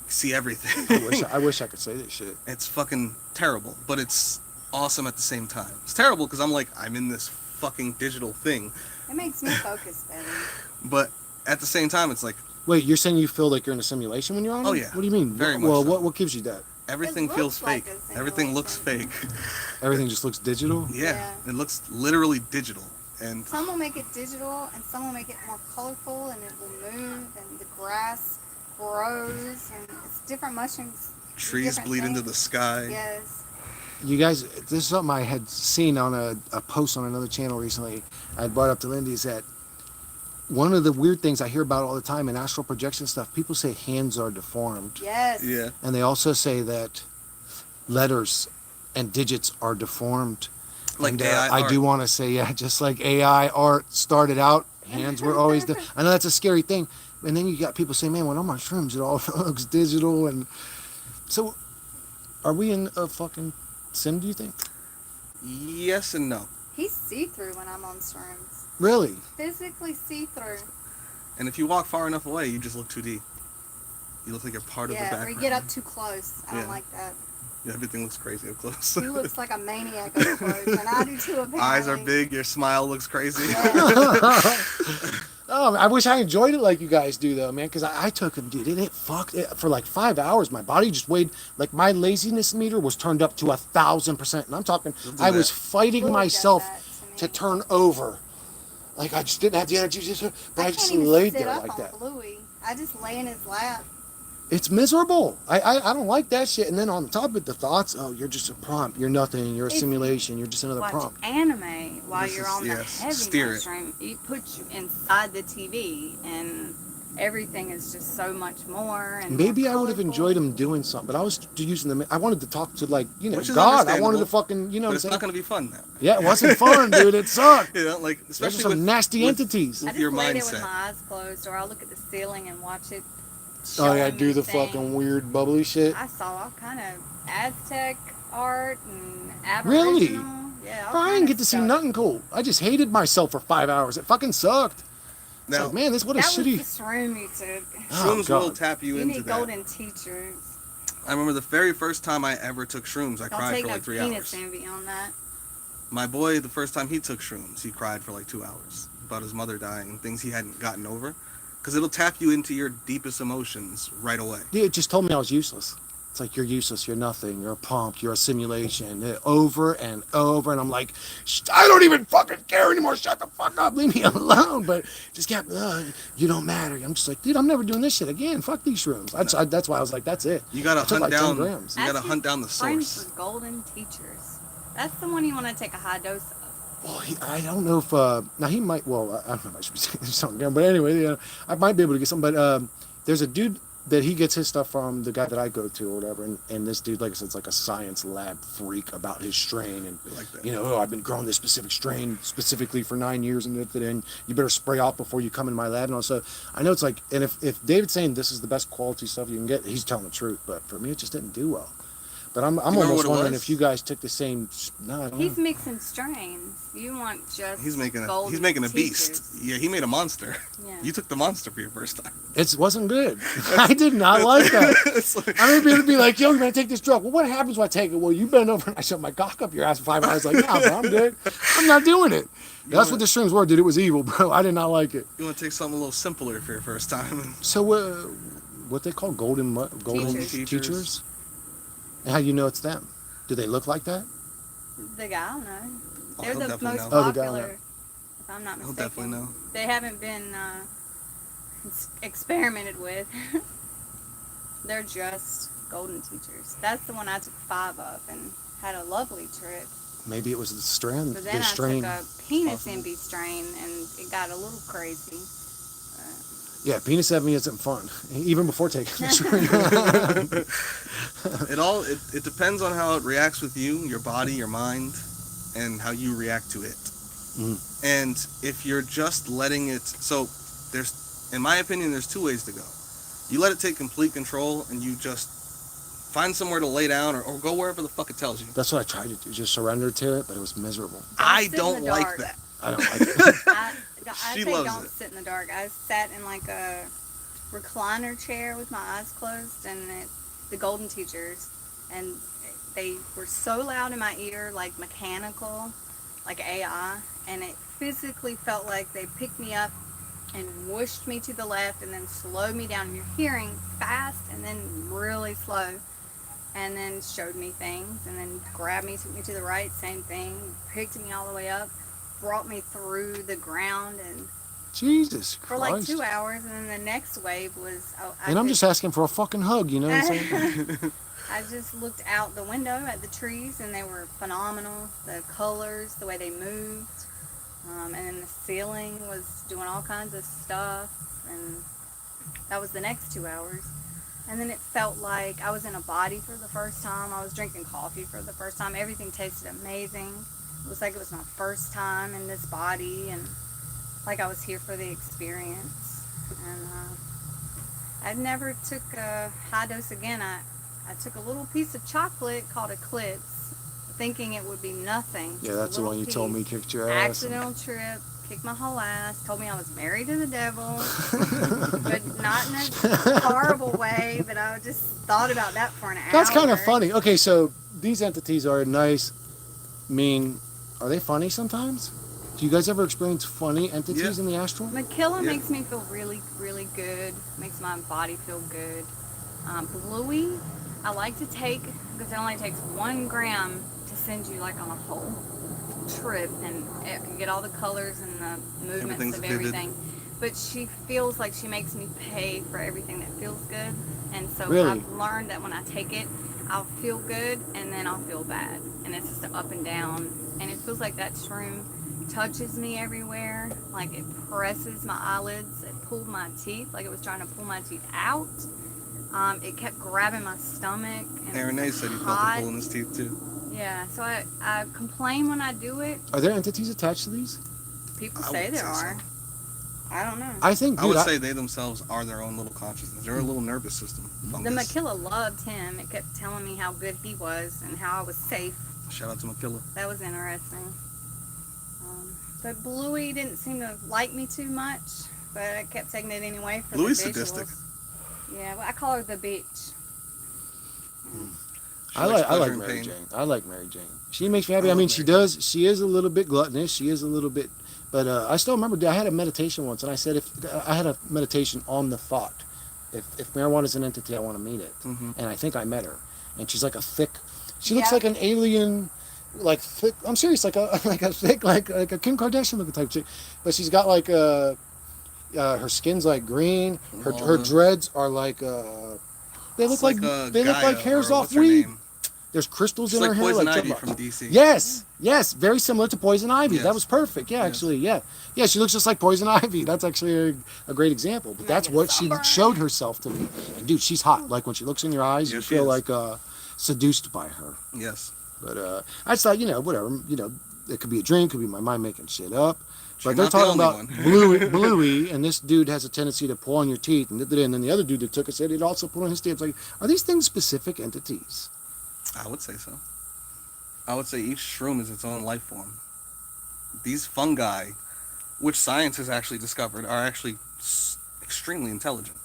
see everything. I wish I could say this shit. It's fucking terrible, but it's awesome at the same time. It's terrible because I'm in this fucking digital thing, It makes me focus better. but at the same time, it's like, Wait, you're saying you feel like you're in a simulation when you're on it? Oh, yeah. What do you mean? Very much Well, so. what gives you that? everything It feels looks like fake. a Everything looks fake. Everything just looks digital? Yeah, it looks literally digital. And Some will make it digital, and some will make it more colorful, and it will move, and the grass grows, and it's different mushrooms. trees different bleed into things. the sky. Yes. You guys, this is something I had seen on a post on another channel recently. I had brought up to Lindy, is that one of the weird things I hear about all the time in astral projection stuff, people say hands are deformed. Yes. Yeah. And they also say that letters and digits are deformed. Like And, AI I art. do want to say, yeah, just like AI art started out, hands were always I know that's a scary thing. And then you got people saying, man, when I'm on shrooms, it all looks digital. And so, are we in a fucking sim, do you think? Yes and no. He's see-through when I'm on shrooms. Really? Physically see-through. And if you walk far enough away, you just look 2D. You look like you're part of the Yeah, or background. you get up too close. I Yeah. don't like that. Yeah, everything looks crazy up close. He looks like a maniac up close, and I do too, apparently. Eyes are big, your smile looks crazy. Yeah. Oh, I wish I enjoyed it like you guys do, though, man. Because I took them, dude. It fucked it for like 5 hours. My body just weighed like my laziness meter was turned up to 1,000%, and I'm talking. I was fighting Louis does myself that to me. turn over. Like I just didn't have the energy, but I just can't even laid sit there up like on that. Louis. I just lay in his lap. It's miserable. I don't like that shit. And then on top of it, the thoughts, oh, you're just a prompt. You're nothing. You're a simulation. You're just another Watch prompt. anime while This you're is- on the yes, heavy steer it. mushroom. It puts you inside the TV, and everything is just so much more. And Maybe more I would have colorful. enjoyed him doing something, but I was using them. I wanted to talk to, like, you know, Which is God. I wanted to understandable, fucking, you know But what it's I'm not saying? going to be fun now. Yeah, it wasn't fun, dude. It sucked. You know, like Those are especially some with nasty with- entities. I with just your lay there with mindset. my eyes closed, or I'll look at the ceiling and watch it. Oh, yeah, showing do me the things. fucking weird bubbly shit. I saw all kind of Aztec art and Really? Aboriginal. Yeah, all Bro, I kind didn't of get to see stuff. nothing cool. I just hated myself for 5 hours. It fucking sucked. It's Now, like, man, what a That was shitty. the shroom you took. Oh, shrooms will God. tap you You into need that. golden teachers. I remember the very first time I ever took shrooms, I Don't cried take for no like 3 penis hours. envy on that. My boy, the first time he took shrooms, he cried for like 2 hours about his mother dying and things he hadn't gotten over. Because it'll tap you into your deepest emotions right away. Dude, it just told me I was useless. It's like, you're useless, you're nothing, you're a pump, you're a simulation, over and over, and I'm like, I don't even fucking care anymore, shut the fuck up, leave me alone, but just kept, you don't matter. I'm just like, dude, I'm never doing this shit again, fuck these shrooms. That's why I was like, that's it. You gotta I took hunt like 10 down. grams. You gotta Ask hunt your down the friends source. for golden teachers. That's the one you want to take a high dose of. Well, I don't know if, now he might, well, I don't know if I should be saying something, but anyway, I might be able to get something, but there's a dude that he gets his stuff from, the guy that I go to or whatever, and this dude, like I said, it's like a science lab freak about his strain, and I like that. you know, oh, I've been growing this specific strain specifically for 9 years, and you better spray out before you come in my lab, and also, I know it's like, and if David's saying this is the best quality stuff you can get, he's telling the truth, but for me, it just didn't do well. But I'm remember almost what it wondering was? if you guys took the same, no, I don't He's know. mixing strains. You want just He's making golden a beast. teachers. Yeah, he made a monster. Yeah. You took the monster for your first time. It wasn't good. I did not like that. It's like- I mean, it'd be like, yo, you're gonna take this drug. Well, what happens when I take it? Well, you bend over and I shove my cock up your ass for 5 hours. Like, nah, bro, I'm good. I'm not doing it. That's what the shrooms were, dude. It was evil, bro. I did not like it. you want to take something a little simpler for your first time. So, what they call golden Teachers. teachers? And how you know it's them? Do they look like that? The guy, I don't know. Oh, They're he'll the definitely most know. Oh, the guy, popular, yeah. if I'm not He'll mistaken. definitely know. They haven't been experimented with. They're just golden teachers. That's the one I took 5 of and had a lovely trip. Maybe it was the strain. But then The I strain. took a penis Possible. envy strain and it got a little crazy. Yeah, penis envy isn't fun. Even before taking the strain. It depends on how it reacts with you, your body, your mind, and how you react to it. Mm. And if you're just letting it, so there's, in my opinion, there's 2 ways to go. You let it take complete control, and you just find somewhere to lay down, or go wherever the fuck it tells you. That's what I tried to do. Just surrender to it, but it was miserable. I sit in don't the like dark. that. I don't like it. I She say loves don't it. sit in the dark. I sat in like a recliner chair with my eyes closed, and the golden teachers, and they were so loud in my ear, like mechanical, like AI, and it physically felt like they picked me up and whooshed me to the left and then slowed me down. You're hearing fast and then really slow, and then showed me things, and then grabbed me, took me to the right, same thing, picked me all the way up, brought me through the ground, and Jesus for Christ. like 2 hours, and then the next wave was And I'm just asking for a fucking hug, you know what I'm saying? I just looked out the window at the trees, and they were phenomenal. The colors, the way they moved, and then the ceiling was doing all kinds of stuff, and that was the next 2 hours. And then it felt like I was in a body for the first time. I was drinking coffee for the first time. Everything tasted amazing. It was like it was my first time in this body, and like I was here for the experience. And I never took a high dose again. I took a little piece of chocolate called Eclipse, thinking it would be nothing. Yeah, just a that's the little one you told me piece. kicked your ass. Accidental trip, kicked my whole ass, told me I was married to the devil, but not in a horrible way, but I just thought about that for an hour. That's kind of funny. Okay, so these entities are nice, mean. Are they funny sometimes? Do you guys ever experience funny entities in the astral? Makilla makes me feel really, really good. Makes my body feel good. Bluey, I like to take, because it only takes 1 gram to send you like on a whole trip and get all the colors and the movements of everything. But she feels like she makes me pay for everything that feels good. And so I've learned that when I take it, I'll feel good and then I'll feel bad. And it's just up and down. And it feels like that shroom touches me everywhere. Like it presses my eyelids. It pulled my teeth, like it was trying to pull my teeth out. It kept grabbing my stomach. And Aaron said he felt it pulling his teeth too. Yeah, so I complain when I do it. Are there entities attached to these? People say there are. So. I don't know. I think, dude, I would say they themselves are their own little consciousness. They're a little nervous system. The Makilla loved him. It kept telling me how good he was and how I was safe. Shout out to Makilla. That was interesting. But Bluey didn't seem to like me too much, but I kept taking it anyway for Bluey's the visuals. sadistic. Yeah, well, I call her the bitch. I like Mary Jane. I like Mary Jane. She makes me happy. I mean, she does. She is a little bit gluttonous. She is a little bit. But I still remember I had a meditation once, and I said I had a meditation on the thought. If marijuana is an entity, I want to meet it. Mm-hmm. And I think I met her, and she's like a thick. She looks like an alien, like thick. I'm serious, like a thick, like a Kim Kardashian looking type chick. But she's got like her skin's like green. Her dreads are like they look like hairs off weed. There's crystals in her hair. Poison Ivy from DC. Yes, very similar to Poison Ivy. Yes. That was perfect. Yeah, actually, yeah. She looks just like Poison Ivy. That's actually a great example. But that's what she showed herself to me. And dude, she's hot. Like when she looks in your eyes, you feel like seduced by her. Yes. But I just thought, whatever. It could be a dream, could be my mind making shit up. But they're talking about Bluey, and this dude has a tendency to pull on your teeth, and then the other dude that took it said it also pulled on his teeth. Like, are these things specific entities? I would say so. I would say each shroom is its own life form. These fungi, which science has actually discovered, are actually extremely intelligent.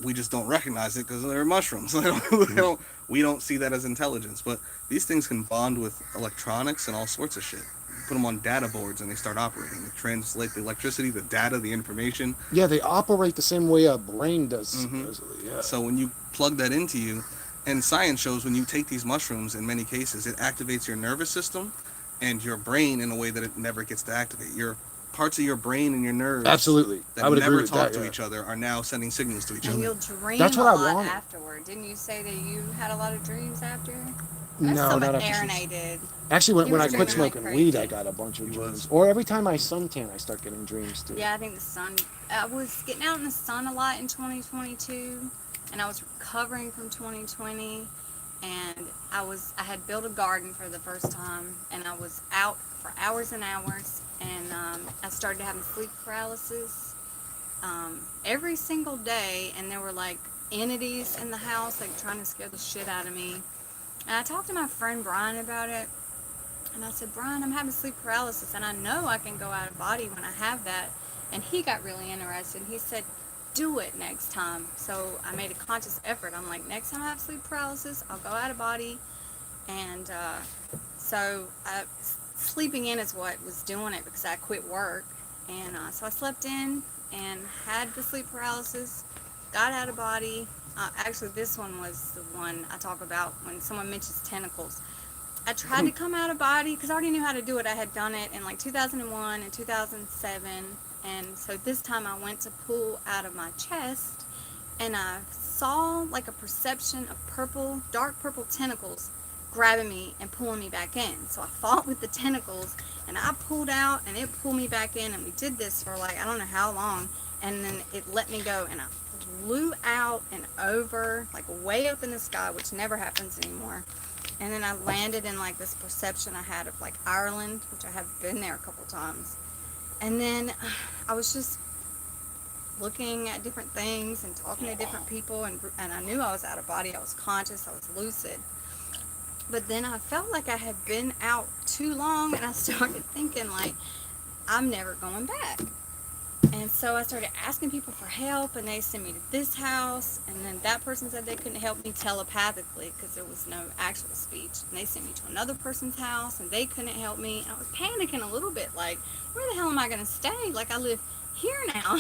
We just don't recognize it because they're mushrooms. We don't see that as intelligence. But these things can bond with electronics and all sorts of shit. Put them on data boards and they start operating. They translate the electricity, the data, the information. Yeah, they operate the same way a brain does. Supposedly. Yeah. So when you plug that into you, and science shows when you take these mushrooms, in many cases, it activates your nervous system and your brain in a way that it never gets to activate. Your parts of your brain and your nerves Absolutely. that never talk to each other are now sending signals to each other. And you'll dream That's what a I lot wanted. afterward. Didn't you say that you had a lot of dreams after? No, not after Aaron did. Actually, when I quit smoking weed, I got a bunch of dreams. Or every time I suntan, I start getting dreams too. Yeah, I think the sun. I was getting out in the sun a lot in 2022, and I was recovering from 2020. And I had built a garden for the first time, and I was out for hours and hours, and I started having sleep paralysis every single day, and there were like entities in the house like trying to scare the shit out of me. And I talked to my friend Brian about it, and I said, Brian, I'm having sleep paralysis, and I know I can go out of body when I have that. And he got really interested, and he said, do it next time. So I made a conscious effort. I'm like, next time I have sleep paralysis, I'll go out of body. And so sleeping in is what was doing it, because I quit work. And so I slept in and had the sleep paralysis, got out of body. Actually, this one was the one I talk about when someone mentions tentacles. I tried to come out of body because I already knew how to do it. I had done it in like 2001 and 2007. And so this time I went to pull out of my chest, and I saw like a perception of purple, dark purple tentacles grabbing me and pulling me back in. So I fought with the tentacles, and I pulled out, and it pulled me back in, and we did this for like, I don't know how long, and then it let me go, and I flew out and over, like way up in the sky, which never happens anymore. And then I landed in like this perception I had of like Ireland, which I have been there a couple times. And then I was just looking at different things and talking to different people, and I knew I was out of body. I was conscious. I was lucid. But then I felt like I had been out too long, and I started thinking like, I'm never going back. And so I started asking people for help, and they sent me to this house, and then that person said they couldn't help me telepathically because there was no actual speech. And they sent me to another person's house, and they couldn't help me. And I was panicking a little bit, like, where the hell am I going to stay? Like, I live here now.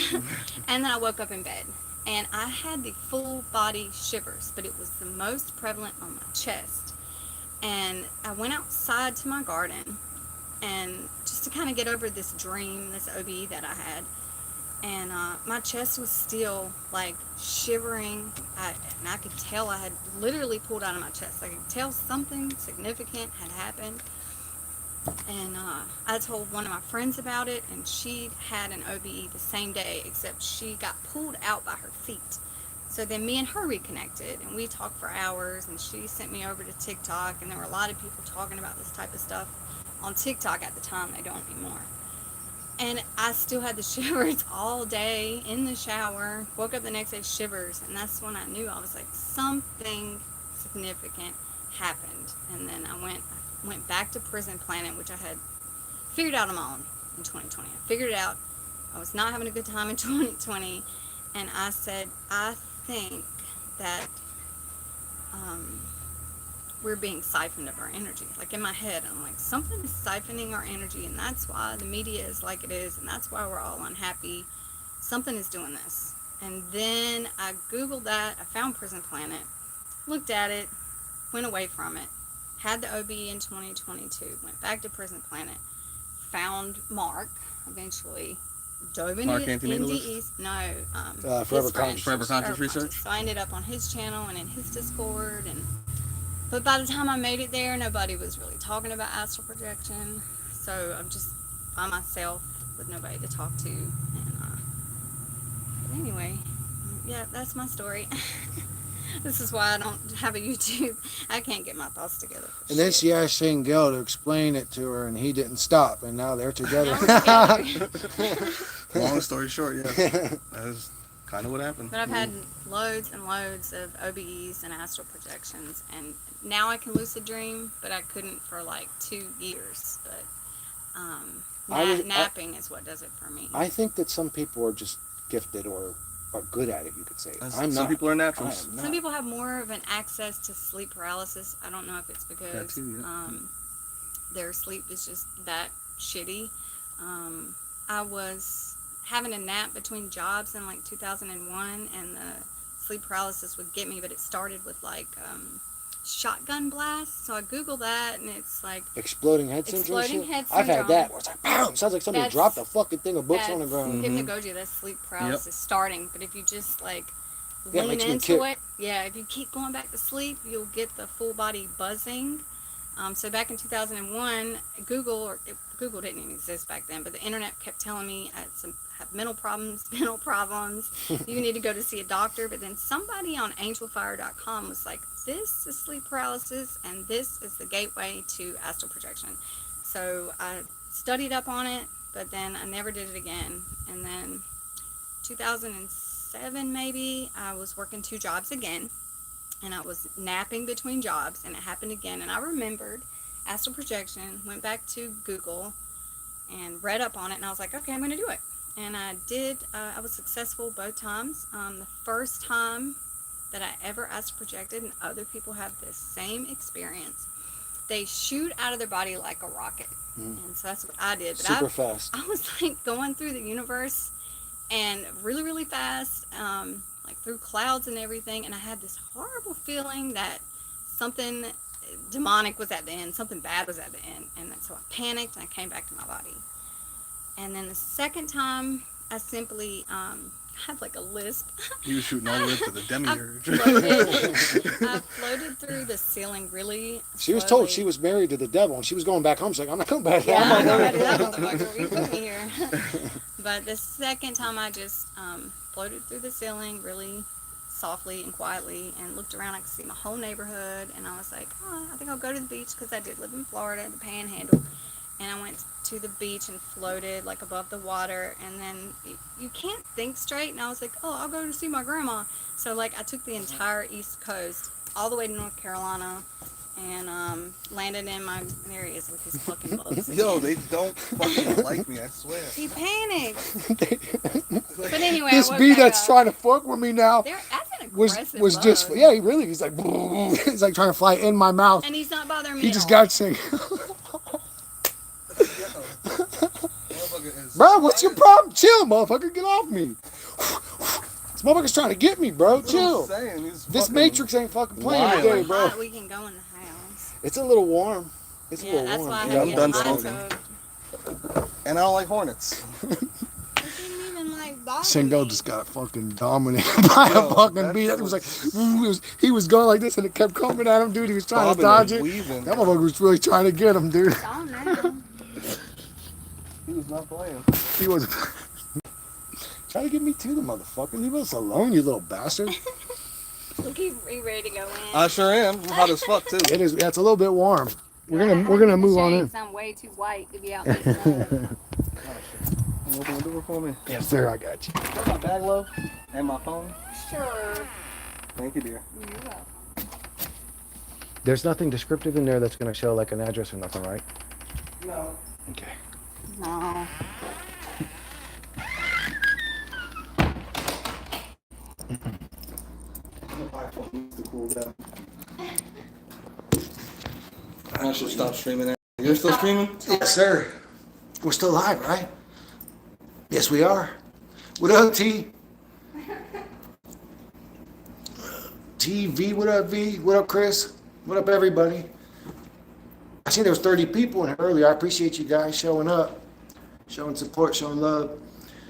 And then I woke up in bed, and I had the full body shivers, but it was the most prevalent on my chest. And I went outside to my garden, and just to kind of get over this dream, this OB that I had. And my chest was still like shivering, and I could tell I had literally pulled out of my chest. I could tell something significant had happened. And I told one of my friends about it, and she had an OBE the same day, except she got pulled out by her feet. So then me and her reconnected, and we talked for hours, and she sent me over to TikTok, and there were a lot of people talking about this type of stuff on TikTok at the time. They don't anymore. And I still had the shivers all day in the shower. Woke up the next day, shivers. And that's when I knew. I was like, something significant happened. And then I went back to Prison Planet, which I had figured out on my own in 2020. I figured it out. I was not having a good time in 2020. And I said, I think that we're being siphoned of our energy. Like in my head, I'm like, something is siphoning our energy, and that's why the media is like it is, and that's why we're all unhappy. Something is doing this. And then I Googled that, I found Prison Planet, looked at it, went away from it, had the OB in 2022, went back to Prison Planet, found Mark, eventually dove into Mark Anthony East. No, Forever Conscious. Forever Conscious Research. So I ended up on his channel and in his Discord, but by the time I made it there, nobody was really talking about astral projection. So I'm just by myself with nobody to talk to. And but anyway, yeah, that's my story. This is why I don't have a YouTube. I can't get my thoughts together. And then she asked Shane Gill to explain it to her, and he didn't stop, and now they're together. Now we're together. Long story short, yeah, that's kind of what happened. But I've had loads and loads of OBEs and astral projections, and now I can lucid dream, but I couldn't for like 2 years. But napping is what does it for me. I think that some people are just gifted or are good at it, you could say. I'm Some not. people are naturals. Some people have more of an access to sleep paralysis. I don't know if it's because That too, yeah. their sleep is just that shitty. I was having a nap between jobs in like 2001, and the sleep paralysis would get me, but it started with like shotgun blast. So I Googled that, and it's like Exploding head syndrome. Exploding head I've had syndrome. that where it's like, bam! Sounds like somebody That's- dropped a fucking thing of books on the ground. hypnagogia. That's sleep paralysis starting. But if you just like Yeah, it lean makes me into kick. it, if you keep going back to sleep, you'll get the full body buzzing. So back in 2001, Google didn't even exist back then, but the internet kept telling me I have mental problems. You need to go to see a doctor. But then somebody on angelfire.com was like, this is sleep paralysis, and this is the gateway to astral projection. So I studied up on it, but then I never did it again. And then 2007 maybe, I was working 2 jobs again, and I was napping between jobs, and it happened again. And I remembered astral projection, went back to Google and read up on it, and I was like, okay, I'm going to do it. And I did. I was successful both times. The first time that I ever astral projected, and other people have this same experience, they shoot out of their body like a rocket. And so that's what I did. But Super fast. I was like going through the universe and really, really fast, like through clouds and everything. And I had this horrible feeling that something demonic was at the end, something bad was at the end. And so I panicked, and I came back to my body. And then the second time, I simply had like a lisp. He was shooting all the way to the demiurge. I floated through the ceiling really She was told slowly. she was married to the devil, and she was going back home. She's like, I'm not coming back. Yeah, I'm I'm not not going gonna back. do that motherfucker. You put me here. But the second time, I just floated through the ceiling really softly and quietly, and looked around. I could see my whole neighborhood, and I was like, oh, I think I'll go to the beach, because I did live in Florida, the Panhandle. And I went to the beach and floated like above the water, and then you can't think straight, and I was like, oh, I'll go to see my grandma. So like I took the entire East Coast all the way to North Carolina, and landed in my areas with his fucking bugs. Yo, again. they don't fucking like me, I swear. He panicked. But anyway, This I woke bee back that's up. trying to fuck with me now That's an was aggressive was bug. just yeah. He really he's like he's like trying to fly in my mouth. And he's not bothering me. He at just all. got saying, bro, what's your problem? Chill, motherfucker, get off me. This motherfucker's trying to get me, bro. Chill. This Matrix ain't fucking playing wild. today, When bro. hot, we can go in the house. It's a little warm. It's a Yeah, little that's warm. why I Yeah, had I'm to done get the hot smoking. tub. And I don't like hornets. It didn't even like bother Sindel me. just got fucking dominated by Yo, a fucking that bee. That shit was like, was- he was going like this and it kept coming at him, dude. He was trying to dodge it. Weaving. That motherfucker was really trying to get him, dude. Gone now. He was not playing. He was trying to get me too, the motherfucker. Leave us alone, you little bastard. Look, he ready to go in. I sure am. I'm hot as fuck too. It is. Yeah, it's a little bit warm. We're I gonna had the move on in. shades. I'm way too white to be out in the sun. Open the door for me. Yes, sir. I got you. Got my bag low and my phone. Sure. Thank you, dear. You're welcome. There's nothing descriptive in there that's gonna show like an address or nothing, right? No. Okay. No. I should stop streaming there. You're still streaming? Yes, sir. We're still live, right? Yes, we are. What up, T? TV, what up, V? What up, Chris? What up, everybody? I seen there was 30 people in here earlier. I appreciate you guys showing up, showing support, showing love.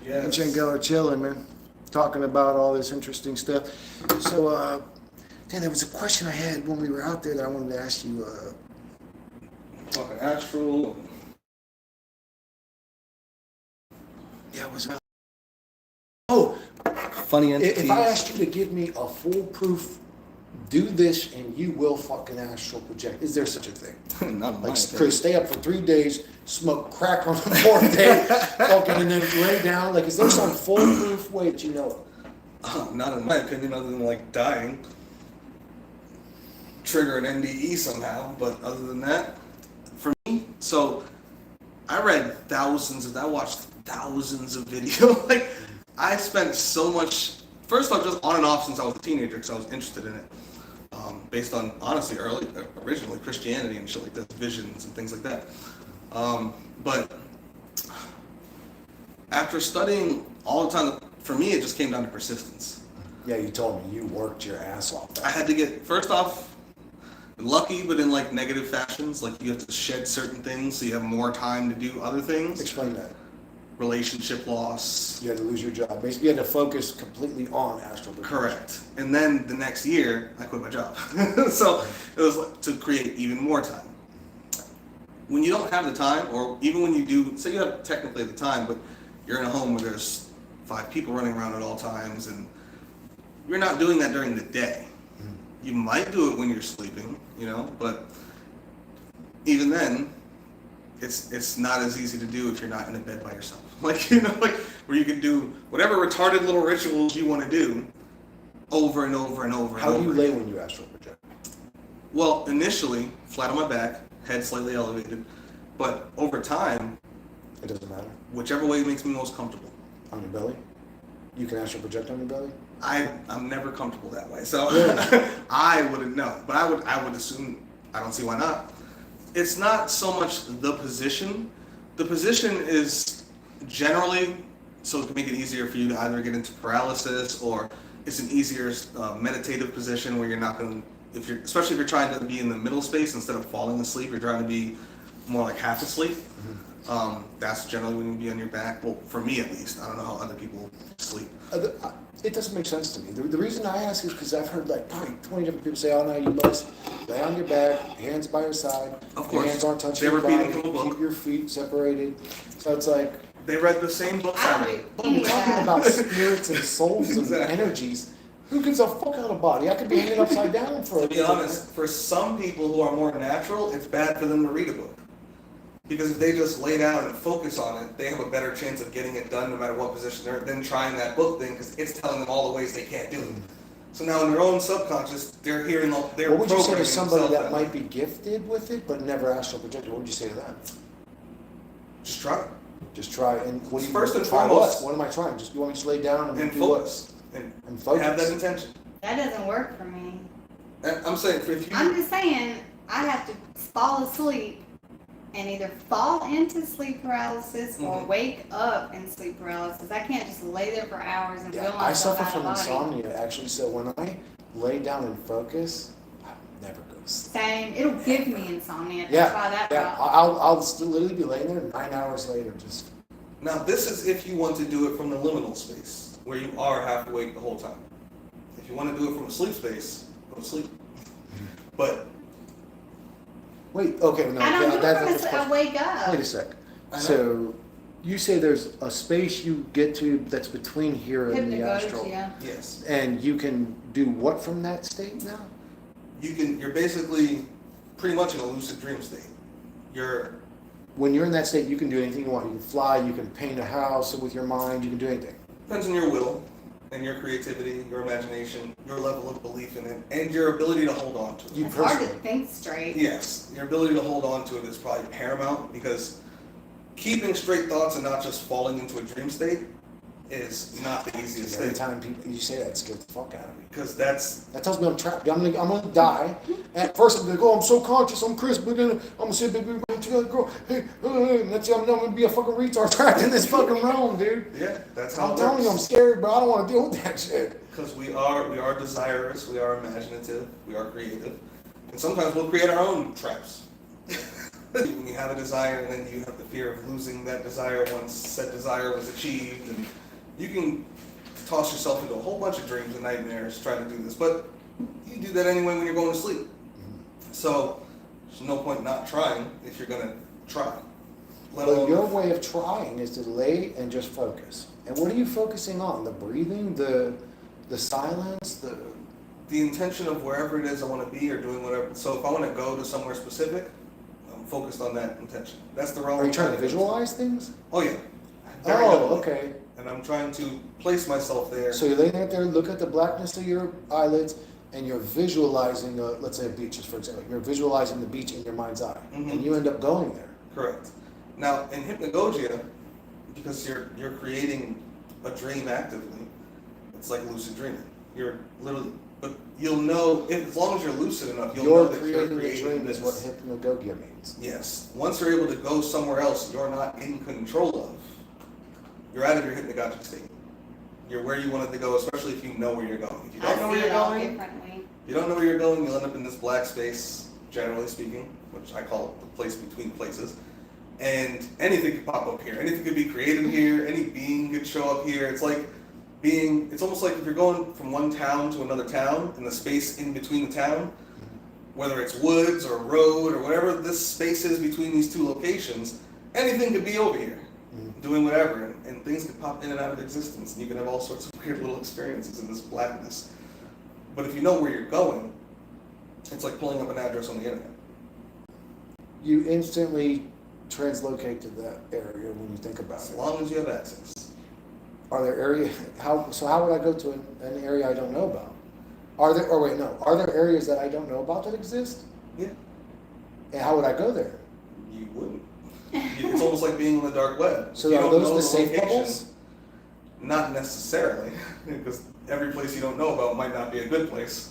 And Changel are chilling, man, talking about all this interesting stuff. So, Dan, there was a question I had when we were out there that I wanted to ask you. Fucking Astral. Yeah, it was. Oh, Funny if entities. I asked you to give me a foolproof, do this and you will fucking astral project, is there such a thing? Not in my Like, opinion. Chris, stay up for 3 days, smoke crack on the fourth day, fucking, and then lay down. Like, is there some foolproof way that you know of? Not in my opinion, other than like dying. Trigger an NDE somehow, but other than that, for me, so I read I watched thousands of videos. Like, I spent so much, first off, just on and off since I was a teenager, because I was interested in it. Based on, honestly, originally Christianity and shit like that, visions and things like that. But after studying all the time, for me, it just came down to persistence. Yeah, you told me you worked your ass off. I had to get, first off, lucky, but in like negative fashions. Like, you have to shed certain things so you have more time to do other things. Explain that. Relationship loss. You had to lose your job. Basically, you had to focus completely on astral projection. Correct. And then the next year, I quit my job. So it was like to create even more time. When you don't have the time, or even when you do, say you have technically the time, but you're in a home where there's 5 people running around at all times, and you're not doing that during the day. You might do it when you're sleeping, you know, but even then, it's not as easy to do if you're not in a bed by yourself. Like, you know, like where you can do whatever retarded little rituals you want to do over and over and over and How over. do you lay when you astral project? Well, initially, flat on my back, head slightly elevated, but over time, It doesn't matter. whichever way makes me most comfortable. On your belly? You can astral project on your belly? I'm never comfortable that way, so Yeah. I wouldn't know. But I would assume, I don't see why not. It's not so much the position. The position is generally so it can make it easier for you to either get into paralysis, or it's an easier meditative position where you're not going to, especially if you're trying to be in the middle space instead of falling asleep, you're trying to be more like half asleep. That's generally when you be on your back. Well, for me at least. I don't know how other people sleep. It doesn't make sense to me. The reason I ask is because I've heard like probably 20 different people say, oh no, you must lay on your back, hands by your side. Of Your course. hands aren't touching They're your repeating body. from a book. Keep your feet separated. So it's like, They read the same books I read. but we're talking about spirits and souls and Exactly. energies. Who gives a fuck out of body? I could be hanging upside down for To be honest, for some people who are more natural, it's bad for them to read a book. Because if they just lay down and focus on it, they have a better chance of getting it done no matter what position they're in than trying that book thing, because it's telling them all the ways they can't do it. So now in their own subconscious, they're hearing all. They're What would you say to programming somebody themselves that might be gifted with it but never astral projected? What would you say to them? Just try it. Just try and what do you First and try foremost. what am I trying? Just you want me to lay down and do focus. And And focus. have that intention. That doesn't work for me. And I'm saying, if you, I'm just saying, I have to fall asleep and either fall into sleep paralysis or Mhm. wake up in sleep paralysis. I can't just lay there for hours and feel Yeah, I myself suffer out from of body. insomnia actually, so when I lay down and focus, I never go to sleep. Same. It'll give me insomnia. Yeah, Try that yeah. route. I'll still literally be laying there 9 hours later just now this is if you want to do it from the liminal space, where you are half awake the whole time. If you want to do it from a sleep space, go to sleep. But wait, okay, no, I don't do it that's from the I question. wake up. Wait a sec. I know. So you say there's a space you get to that's between here and the astral. Hypnagogia. yes, And you can do what from that state now? you're basically pretty much in a lucid dream state. You're When you're in that state, you can do anything you want. You can fly, you can paint a house with your mind, you can do anything. depends on your will and your creativity, your imagination, your level of belief in it, and your ability to hold on to it. You It's hard to personally. think straight. Yes, your ability to hold on to it is probably paramount, because keeping straight thoughts and not just falling into a dream state is not the easiest Every thing. time people, you say that, it scares the fuck out of me. Because that's That tells me I'm trapped. I'm gonna die. At first I'm gonna go, I'm so conscious, I'm Chris, but then I'm gonna say, baby, girl, hey, and that's I'm gonna be a fucking retard trapped in this fucking realm, dude. yeah, that's how I'm it telling you, I'm works. scared, but I don't want to deal with that shit. Because we are desirous, we are imaginative, we are creative, and sometimes we'll create our own traps. When you have a desire and then you have the fear of losing that desire once said desire was achieved, and you can toss yourself into a whole bunch of dreams and nightmares trying to do this, but you do that anyway when you're going to sleep. So there's no point not trying if you're going to try. Let But alone your way of trying is to lay and just focus. And what are you focusing on? The breathing, the silence, the intention of wherever it is I want to be or doing whatever. So if I want to go to somewhere specific, I'm focused on that intention. That's the realm. Are you of trying to trying visualize things? Oh yeah. Very Oh, heavily. okay. And I'm trying to place myself there. So you're laying out there, look at the blackness of your eyelids, and you're visualizing, let's say a beach, just for example. You're visualizing the beach in your mind's eye, Mhm. and you end up going there. Correct. Now in hypnagogia, because you're creating a dream actively, it's like lucid dreaming. You're literally, but you'll know as long as you're lucid enough, you'll know You're that creating you're the creating dream this. is what hypnagogia means. Yes. Once you're able to go somewhere else you're not in control of, you're out of your hypnagogic state. You're where you wanted to go, especially if you know where you're going. If you I don't know where see you're it all going, differently. you don't know where you're going, you'll end up in this black space, generally speaking, which I call the place between places. And anything could pop up here. Anything could be created here. Any being could show up here. It's almost like if you're going from one town to another town, and the space in between the town, whether it's woods or road or whatever this space is between these two locations, anything could be over here, doing whatever, and things could pop in and out of existence, and you can have all sorts of weird little experiences in this blackness. But if you know where you're going, it's like pulling up an address on the internet. You instantly translocate to that area when you think about As it. long as you have access. Are there how would I go to an area I don't know about? Are there areas that I don't know about that exist? Yeah. And how would I go there? You wouldn't. It's almost like being on the dark web. So You are don't those know the safe location. bubbles? Not necessarily, because every place you don't know about might not be a good place.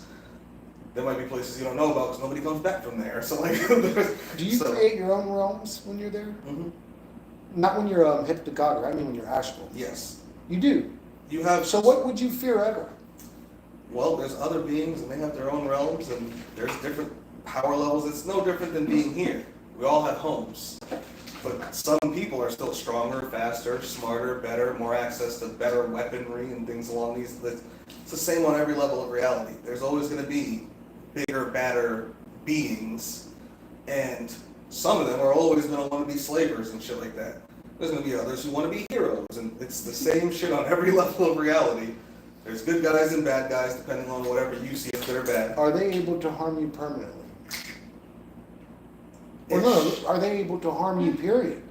There might be places you don't know about because nobody comes back from there. So like, Do you create your own realms when you're there? Mhm. Not when you're hypnagogic, I mean when you're astral. Yes. You do. You have. So what would you fear ever? Well, there's other beings and they have their own realms and there's different power levels. It's no different than being here. We all have homes. But some people are still stronger, faster, smarter, better, more access to better weaponry and things along these lines. It's the same on every level of reality. There's always going to be bigger, badder beings, and some of them are always going to want to be slavers and shit like that. There's going to be others who want to be heroes, and it's the same shit on every level of reality. There's good guys and bad guys depending on whatever you see as good or bad. Are they able to harm you permanently? Or no, are they able to harm you, period?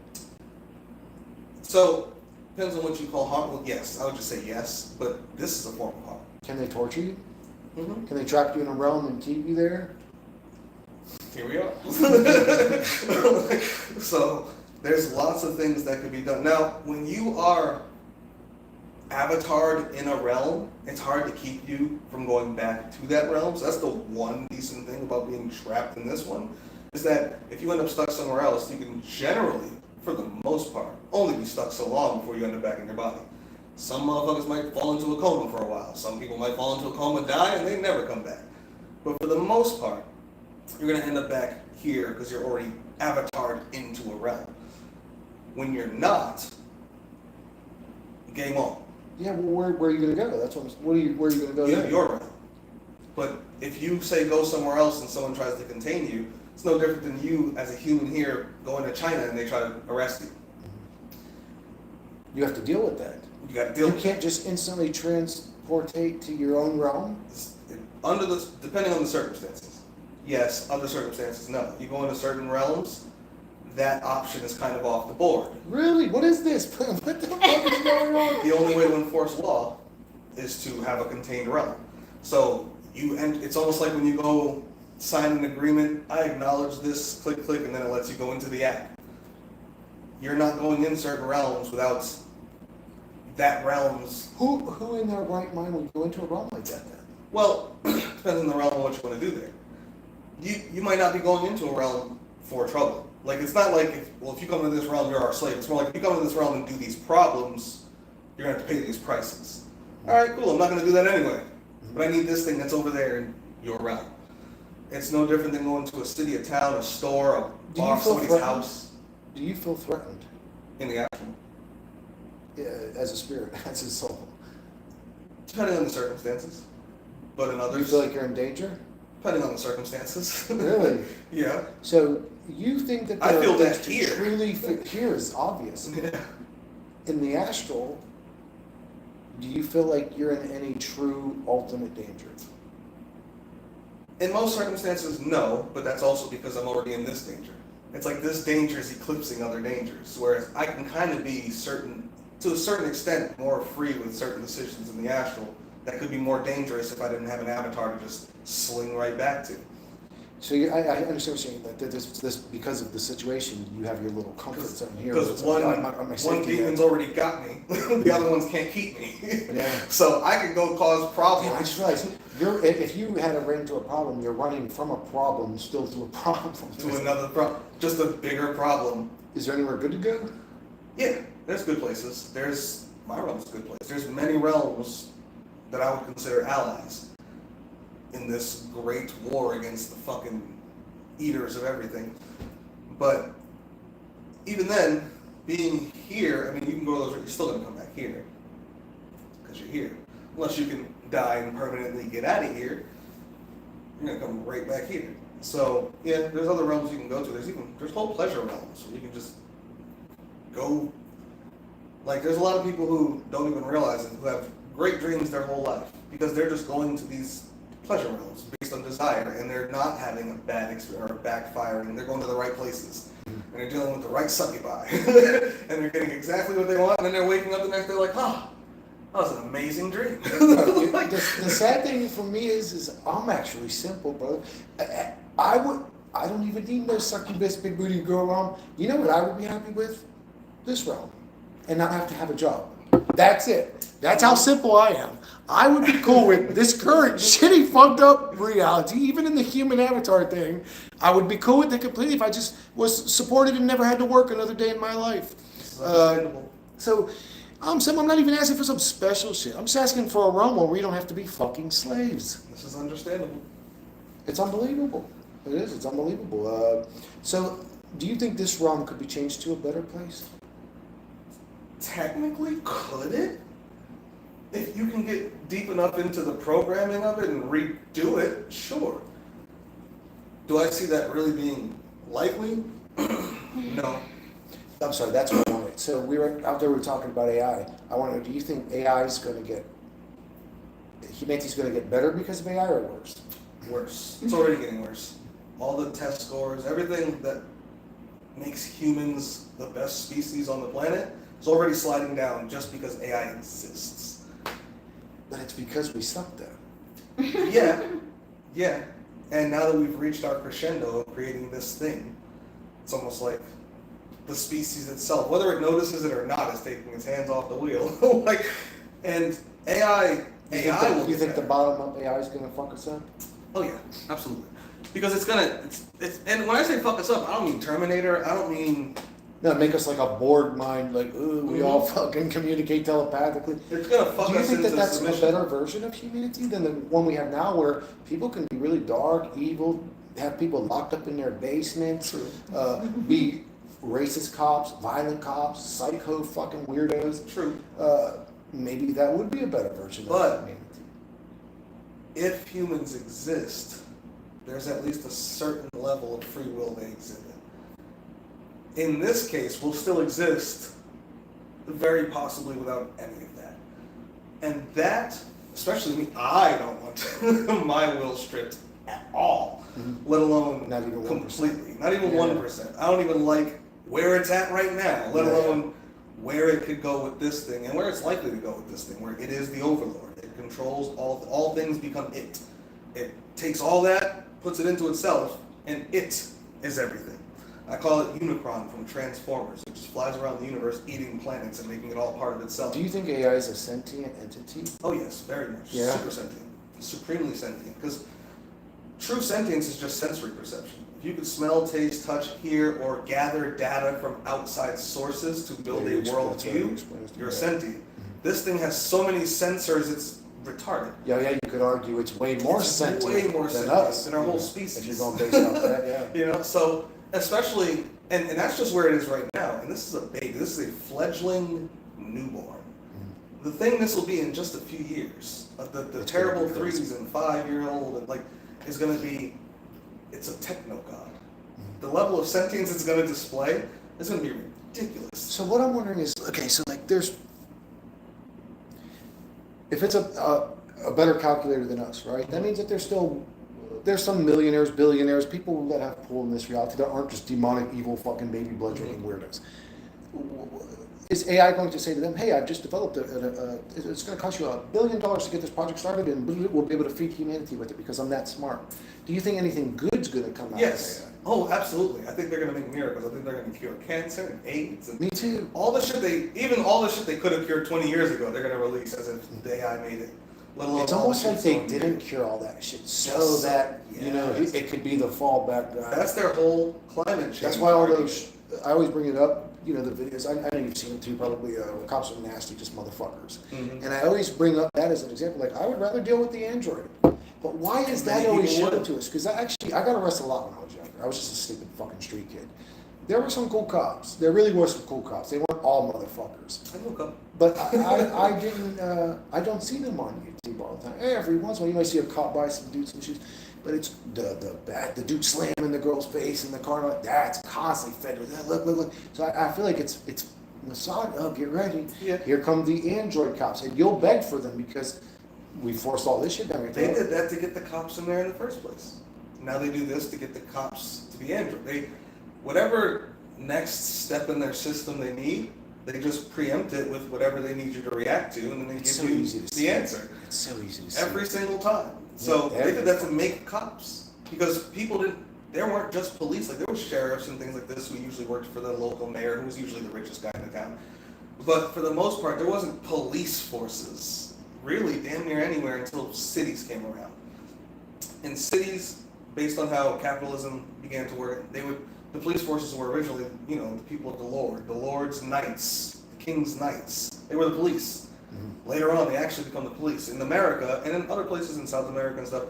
So, depends on what you call harm. Well, yes, I would just say yes, but this is a form of harm. Can they torture you? Mm-hmm. Can they trap you in a realm and keep you there? Here we are. So there's lots of things that could be done. Now, when you are avatared in a realm, it's hard to keep you from going back to that realm. So that's the one decent thing about being trapped in this one, is that if you end up stuck somewhere else, you can generally, for the most part, only be stuck so long before you end up back in your body. Some motherfuckers might fall into a coma for a while. Some people might fall into a coma, die, and they never come back. But for the most part, you're going to end up back here because you're already avatared into a realm. When you're not, game on. Yeah, well, where are you going to go? That's where are you going to go? Your realm. But if you say go somewhere else and someone tries to contain you, it's no different than you as a human here going to China and they try to arrest you. You have to deal with that. You got to deal You with it. can't just instantly transportate to your own realm. Depending on the circumstances. Yes, other circumstances, no. You go into certain realms, that option is kind of off the board. Really? What is this? What the fuck is going on? The only way to enforce law is to have a contained realm. So it's almost like when you go sign an agreement, I acknowledge this, click, click, and then it lets you go into the app. You're not going in certain realms without that realm's... Who in their right mind would go into a realm like that then? Well, depends on the realm and what you want to do there. You might not be going into a realm for trouble. Like, it's not like, if you come into this realm, you're our slave. It's more like, if you come into this realm and do these problems, you're going to have to pay these prices. All right, cool, I'm not going to do that anyway. But I need this thing that's over there in your realm. It's no different than going to a city, a town, a store, a bar, somebody's house. Do you feel threatened? In the actual. Yeah, as a spirit, as a soul. Depending on the circumstances. But in others. You feel like you're in danger? Depending on the circumstances. Really? Yeah. So you think that I feel that things here. to truly here is obvious. Yeah. In the astral, do you feel like you're in any true ultimate danger? In most circumstances, no, but that's also because I'm already in this danger. It's like this danger is eclipsing other dangers, whereas I can kind of be to a certain extent, more free with certain decisions in the astral that could be more dangerous if I didn't have an avatar to just sling right back to. So I understand what you're saying. That this because of the situation, you have your little comfort zone here. Because one demon's already got me, the other ones can't keep me. Yeah. So I can go cause problems. Yeah, I just realized if you had to run into a problem, you're running from a problem still to a problem. To another problem, just a bigger problem. Is there anywhere good to go? Yeah, there's good places. My realm's a good place. There's many realms that I would consider allies in this great war against the fucking eaters of everything. But even then, being here, I mean, you can go to those, you're still going to come back here because you're here. Unless you can die and permanently get out of here, you're going to come right back here. So, yeah, there's other realms you can go to. There's whole pleasure realms where you can just go. Like, there's a lot of people who don't even realize it, who have great dreams their whole life because they're just going to these pleasure realms based on desire, and they're not having a bad experience or backfiring. They're going to the right places, and they're dealing with the right succubi, and they're getting exactly what they want, and then they're waking up the next day like, that was an amazing dream. the sad thing for me is I'm actually simple, brother. I don't even need no succubus, big booty girl realm. You know what I would be happy with? This realm, and not have to have a job. That's it. That's how simple I am. I would be cool with this current shitty, fucked up reality, even in the human avatar thing. I would be cool with it completely if I just was supported and never had to work another day in my life. So I'm not even asking for some special shit. I'm just asking for a realm where we don't have to be fucking slaves. This is understandable. It's unbelievable. It is. It's unbelievable. So do you think this realm could be changed to a better place? Technically, could it? If you can get deep enough into the programming of it and redo it, sure. Do I see that really being likely? No. I'm sorry, that's what I wanted. So we were out there, we were talking about AI. I want to know, do you think humanity's going to get better because of AI or worse? Worse. It's already getting worse. All the test scores, everything that makes humans the best species on the planet is already sliding down just because AI exists. But it's because we suck there. Yeah. And now that we've reached our crescendo of creating this thing, it's almost like the species itself, whether it notices it or not, is taking its hands off the wheel. Like, and AI will. You think the bottom up AI is gonna fuck us up? Oh yeah, absolutely. Because it's and when I say fuck us up, I don't mean Terminator. I don't mean. No, make us like a bored mind, like, ooh, we all fucking communicate telepathically. It's gonna fuck us. Do you think that that's submission. a better version of humanity than the one we have now, where people can be really dark, evil, have people locked up in their basements, be racist cops, violent cops, psycho fucking weirdos? True. Maybe that would be a better version of humanity. If humans exist, there's at least a certain level of free will they exhibit. In this case, we'll still exist, very possibly without any of that. And that, especially me, I don't want my will stripped at all, let alone Not even 1%. completely. Not even 1%. I don't even like where it's at right now, let alone where it could go with this thing and where it's likely to go with this thing, where it is the overlord. It controls all things become it. It takes all that, puts it into itself, and it is everything. I call it Unicron from Transformers. It just flies around the universe eating planets and making it all part of itself. Do you think AI is a sentient entity? Oh yes, very much. Yeah. Super sentient. Supremely sentient. Because true sentience is just sensory perception. If you could smell, taste, touch, hear, or gather data from outside sources to build a world view, you're sentient. This thing has so many sensors, it's retarded. Yeah, you could argue it's way more sentient than us. Than our whole species. If you're going based off that, yeah. So especially, and that's just where it is right now. And this is a baby. This is a fledgling newborn. The thing this will be in just a few years, the terrible 3s and 5-year-old, and like, is going to be, it's a techno god. The level of sentience it's going to display is going to be ridiculous. So what I'm wondering is, okay, so like if it's a better calculator than us, right? That means that there's some millionaires, billionaires, people that have pull in this reality that aren't just demonic, evil, fucking baby blood drinking weirdos. Is AI going to say to them, hey, I've just developed it's going to cost you $1 billion to get this project started, and we'll be able to feed humanity with it because I'm that smart? Do you think anything good's going to come out of AI? Oh, absolutely. I think they're going to make miracles. I think they're going to cure cancer and AIDS. And Me too. All the shit they could have cured 20 years ago, they're going to release as if the AI made it. It's almost like they didn't cure all that shit so that, it could be the fallback guy. That's their whole climate change. That's why all those, I always bring it up, the videos, I know you've seen it too, probably, cops are nasty, just motherfuckers. And I always bring up that as an example, like, I would rather deal with the android. But why is that always shown to us? Because I got arrested a lot when I was younger. I was just a stupid fucking street kid. There were some cool cops. There really were some cool cops. They weren't all motherfuckers. I woke up. But I didn't, I don't see them on YouTube all the time. Every once in a while you might see a cop buy some dudes and shoes. But it's the dude slamming the girl's face in the car. That's constantly fed with that. Look. So I feel like it's Mossad. Oh, get ready. Yeah. Here come the android cops. And you'll beg for them because we forced all this shit down your throat. They did that to get the cops in there in the first place. Now they do this to get the cops to be android. Whatever next step in their system they need, they just preempt it with whatever they need you to react to, and then they give you the answer. It's so easy to see. Every single time. So they did that to make cops. Because there weren't just police, like there were sheriffs and things like this who usually worked for the local mayor, who was usually the richest guy in the town. But for the most part, there wasn't police forces, really damn near anywhere until cities came around. In cities, based on how capitalism began to work, the police forces were originally, the people of the Lord's knights, the king's knights. They were the police. Later on, they actually become the police. In America, and in other places in South America and stuff,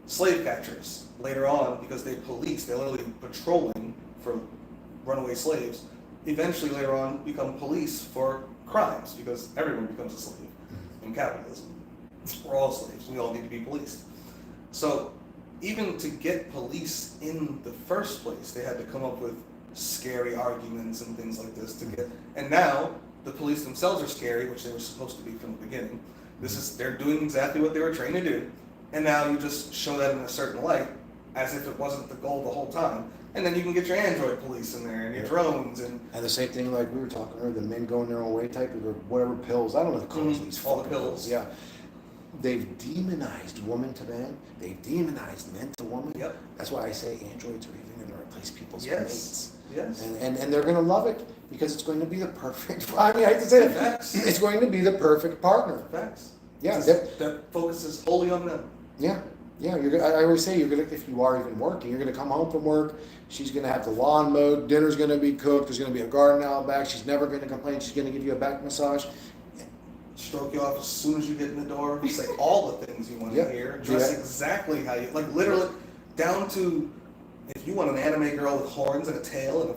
slave catchers. Later on, because they're literally patrolling for runaway slaves, eventually later on become police for crimes, because everyone becomes a slave in capitalism. We're all slaves. We all need to be policed. So even to get police in the first place, they had to come up with scary arguments and things like this to get. And now the police themselves are scary, which they were supposed to be from the beginning. They're doing exactly what they were trained to do, and now you just show that in a certain light, as if it wasn't the goal the whole time. And then you can get your android police in there and your drones and the same thing like we were talking earlier, the men going their own way type of whatever pills. I don't know the colors of these all the fucking pills. Yeah. they've demonized woman to man. They've demonized men to woman. Yep. That's why I say androids are even going to replace people's Yes. mates. Yes. And they're going to love it because it's going to be the perfect. I mean, I hate to say it. Facts. It's going to be the perfect partner. Facts. Yeah. That focuses wholly on them. Yeah. Yeah, I always say you're gonna, if you are even working, you're gonna come home from work. She's gonna have the lawn mowed, dinner's gonna be cooked. There's gonna be a garden out back. She's never gonna complain. She's gonna give you a back massage. Stroke you off as soon as you get in the door. Say all the things you want to Yeah. hear. Dress Yeah. exactly how you like. Literally, down to if you want an anime girl with horns and a tail and a.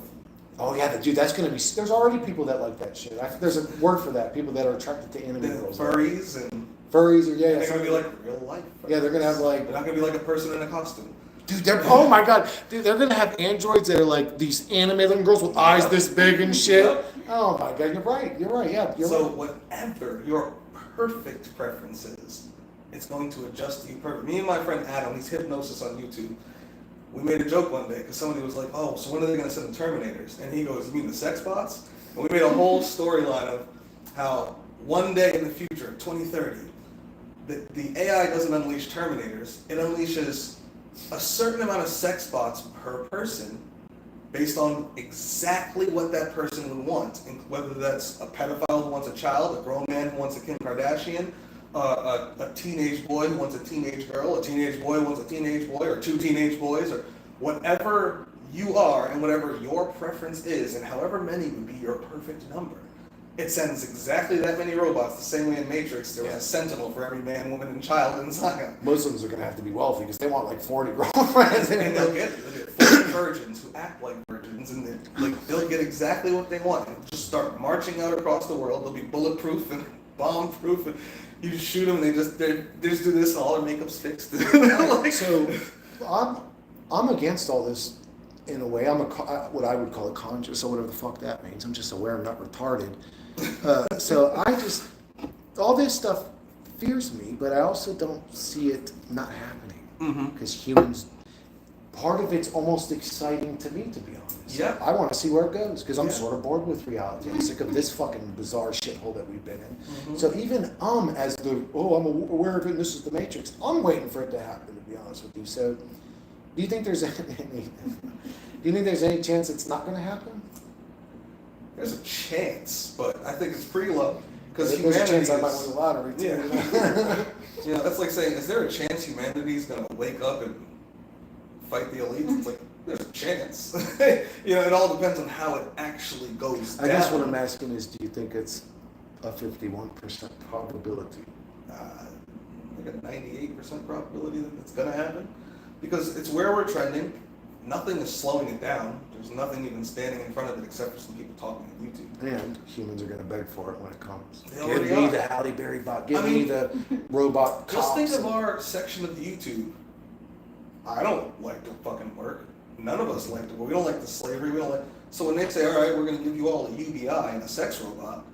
Oh yeah, dude, that's gonna be. There's already people that like that shit. There's a word for that. People that are attracted to anime girls. Furries and. Furries, or They're gonna be like real life. Yeah, they're gonna have like. They're not gonna be like a person in a costume. Dude, oh my god, dude, they're gonna have androids that are like these anime-looking girls with eyes this big and shit. Yep. Oh my god, you're right, yeah, you're So right. whatever your perfect preference is, it's going to adjust to you perfect. Me and my friend Adam, he's Hypnosis on YouTube. We made a joke one day because somebody was like, "Oh, so when are they gonna send the Terminators?" And he goes, "You mean the sex bots?" And we made a whole storyline of how one day in the future, 2030. The AI doesn't unleash Terminators. It unleashes a certain amount of sex bots per person based on exactly what that person would want. And whether that's a pedophile who wants a child, a grown man who wants a Kim Kardashian, a teenage boy who wants a teenage girl, a teenage boy who wants a teenage boy, or two teenage boys, or whatever you are and whatever your preference is, and however many would be your perfect number. It sends exactly that many robots, the same way in Matrix there was a sentinel for every man, woman, and child in Zion. Muslims are gonna have to be wealthy because they want like 40 girlfriends. And they'll get 40 virgins who act like virgins, and they'll get exactly what they want and just start marching out across the world. They'll be bulletproof and bomb-proof, and you just shoot them, and they just do this, and all their makeup's fixed. So, I'm against all this in a way. I'm what I would call a conscious, or whatever the fuck that means. I'm just aware I'm not retarded. So I just, all this stuff fears me, but I also don't see it not happening. Because humans, part of it's almost exciting to me, to be honest. Yeah. I want to see where it goes, because I'm sort of bored with reality. I'm sick of this fucking bizarre shithole that we've been in. So even as I'm aware of it, and this is the Matrix, I'm waiting for it to happen, to be honest with you. So do you think there's any chance it's not going to happen? There's a chance, but I think it's pretty low. Because There's a chance I humanity might win the lottery too. Yeah. You know, that's like saying, is there a chance humanity's going to wake up and fight the elite? It's like, there's a chance. You know, it all depends on how it actually goes down. I guess what I'm asking is, do you think it's a 51% probability? Like a 98% probability that it's going to happen. Because it's where we're trending. Nothing is slowing it down. There's nothing even standing in front of it except for some people talking on YouTube. And humans are going to beg for it when it comes. They Give already me are. the Halle Berry bot. Give me the robot cops. Just think of our section of the YouTube. I don't like to fucking work. None of us like to work. We don't like the slavery. We don't like. So when they say, all right, we're going to give you all a UBI and a sex robot,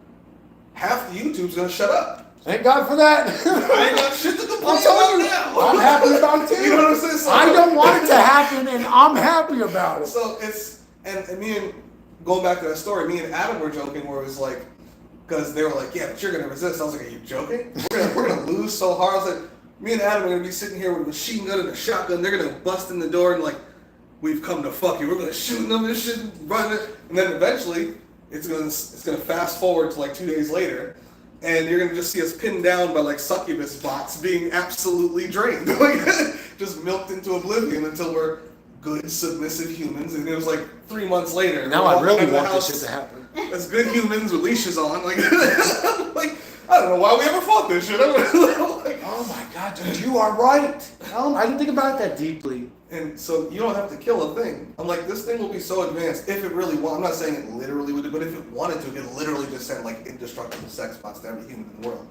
half the YouTube's going to shut up. Thank God for that. I ain't got shit to complain I'm telling you, about now. I'm happy about it too. You know what I'm saying? So, I don't want it to happen, and I'm happy about it. So it's, and me and, going back to that story, me and Adam were joking where it was like, because they were like, yeah, but you're going to resist. I was like, are you joking? We're gonna lose so hard. I was like, me and Adam are going to be sitting here with a machine gun and a shotgun. They're going to bust in the door and like, we've come to fuck you. We're going to shoot them and shit, run it. And then eventually, it's gonna fast forward to like 2 days later. And you're going to just see us pinned down by like succubus bots being absolutely drained. Like, just milked into oblivion until we're good, submissive humans. And it was like 3 months later. Now I really want this shit to happen. As good humans with leashes on. Like, like I don't know why we ever fought this shit. Like, Oh my God, dude, you are right. I didn't think about it that deeply. and so you don't have to kill a thing. I'm like, this thing will be so advanced if it really wanted. I'm not saying it literally would, but if it wanted to, it could literally just send like indestructible sex bots to every human in the world.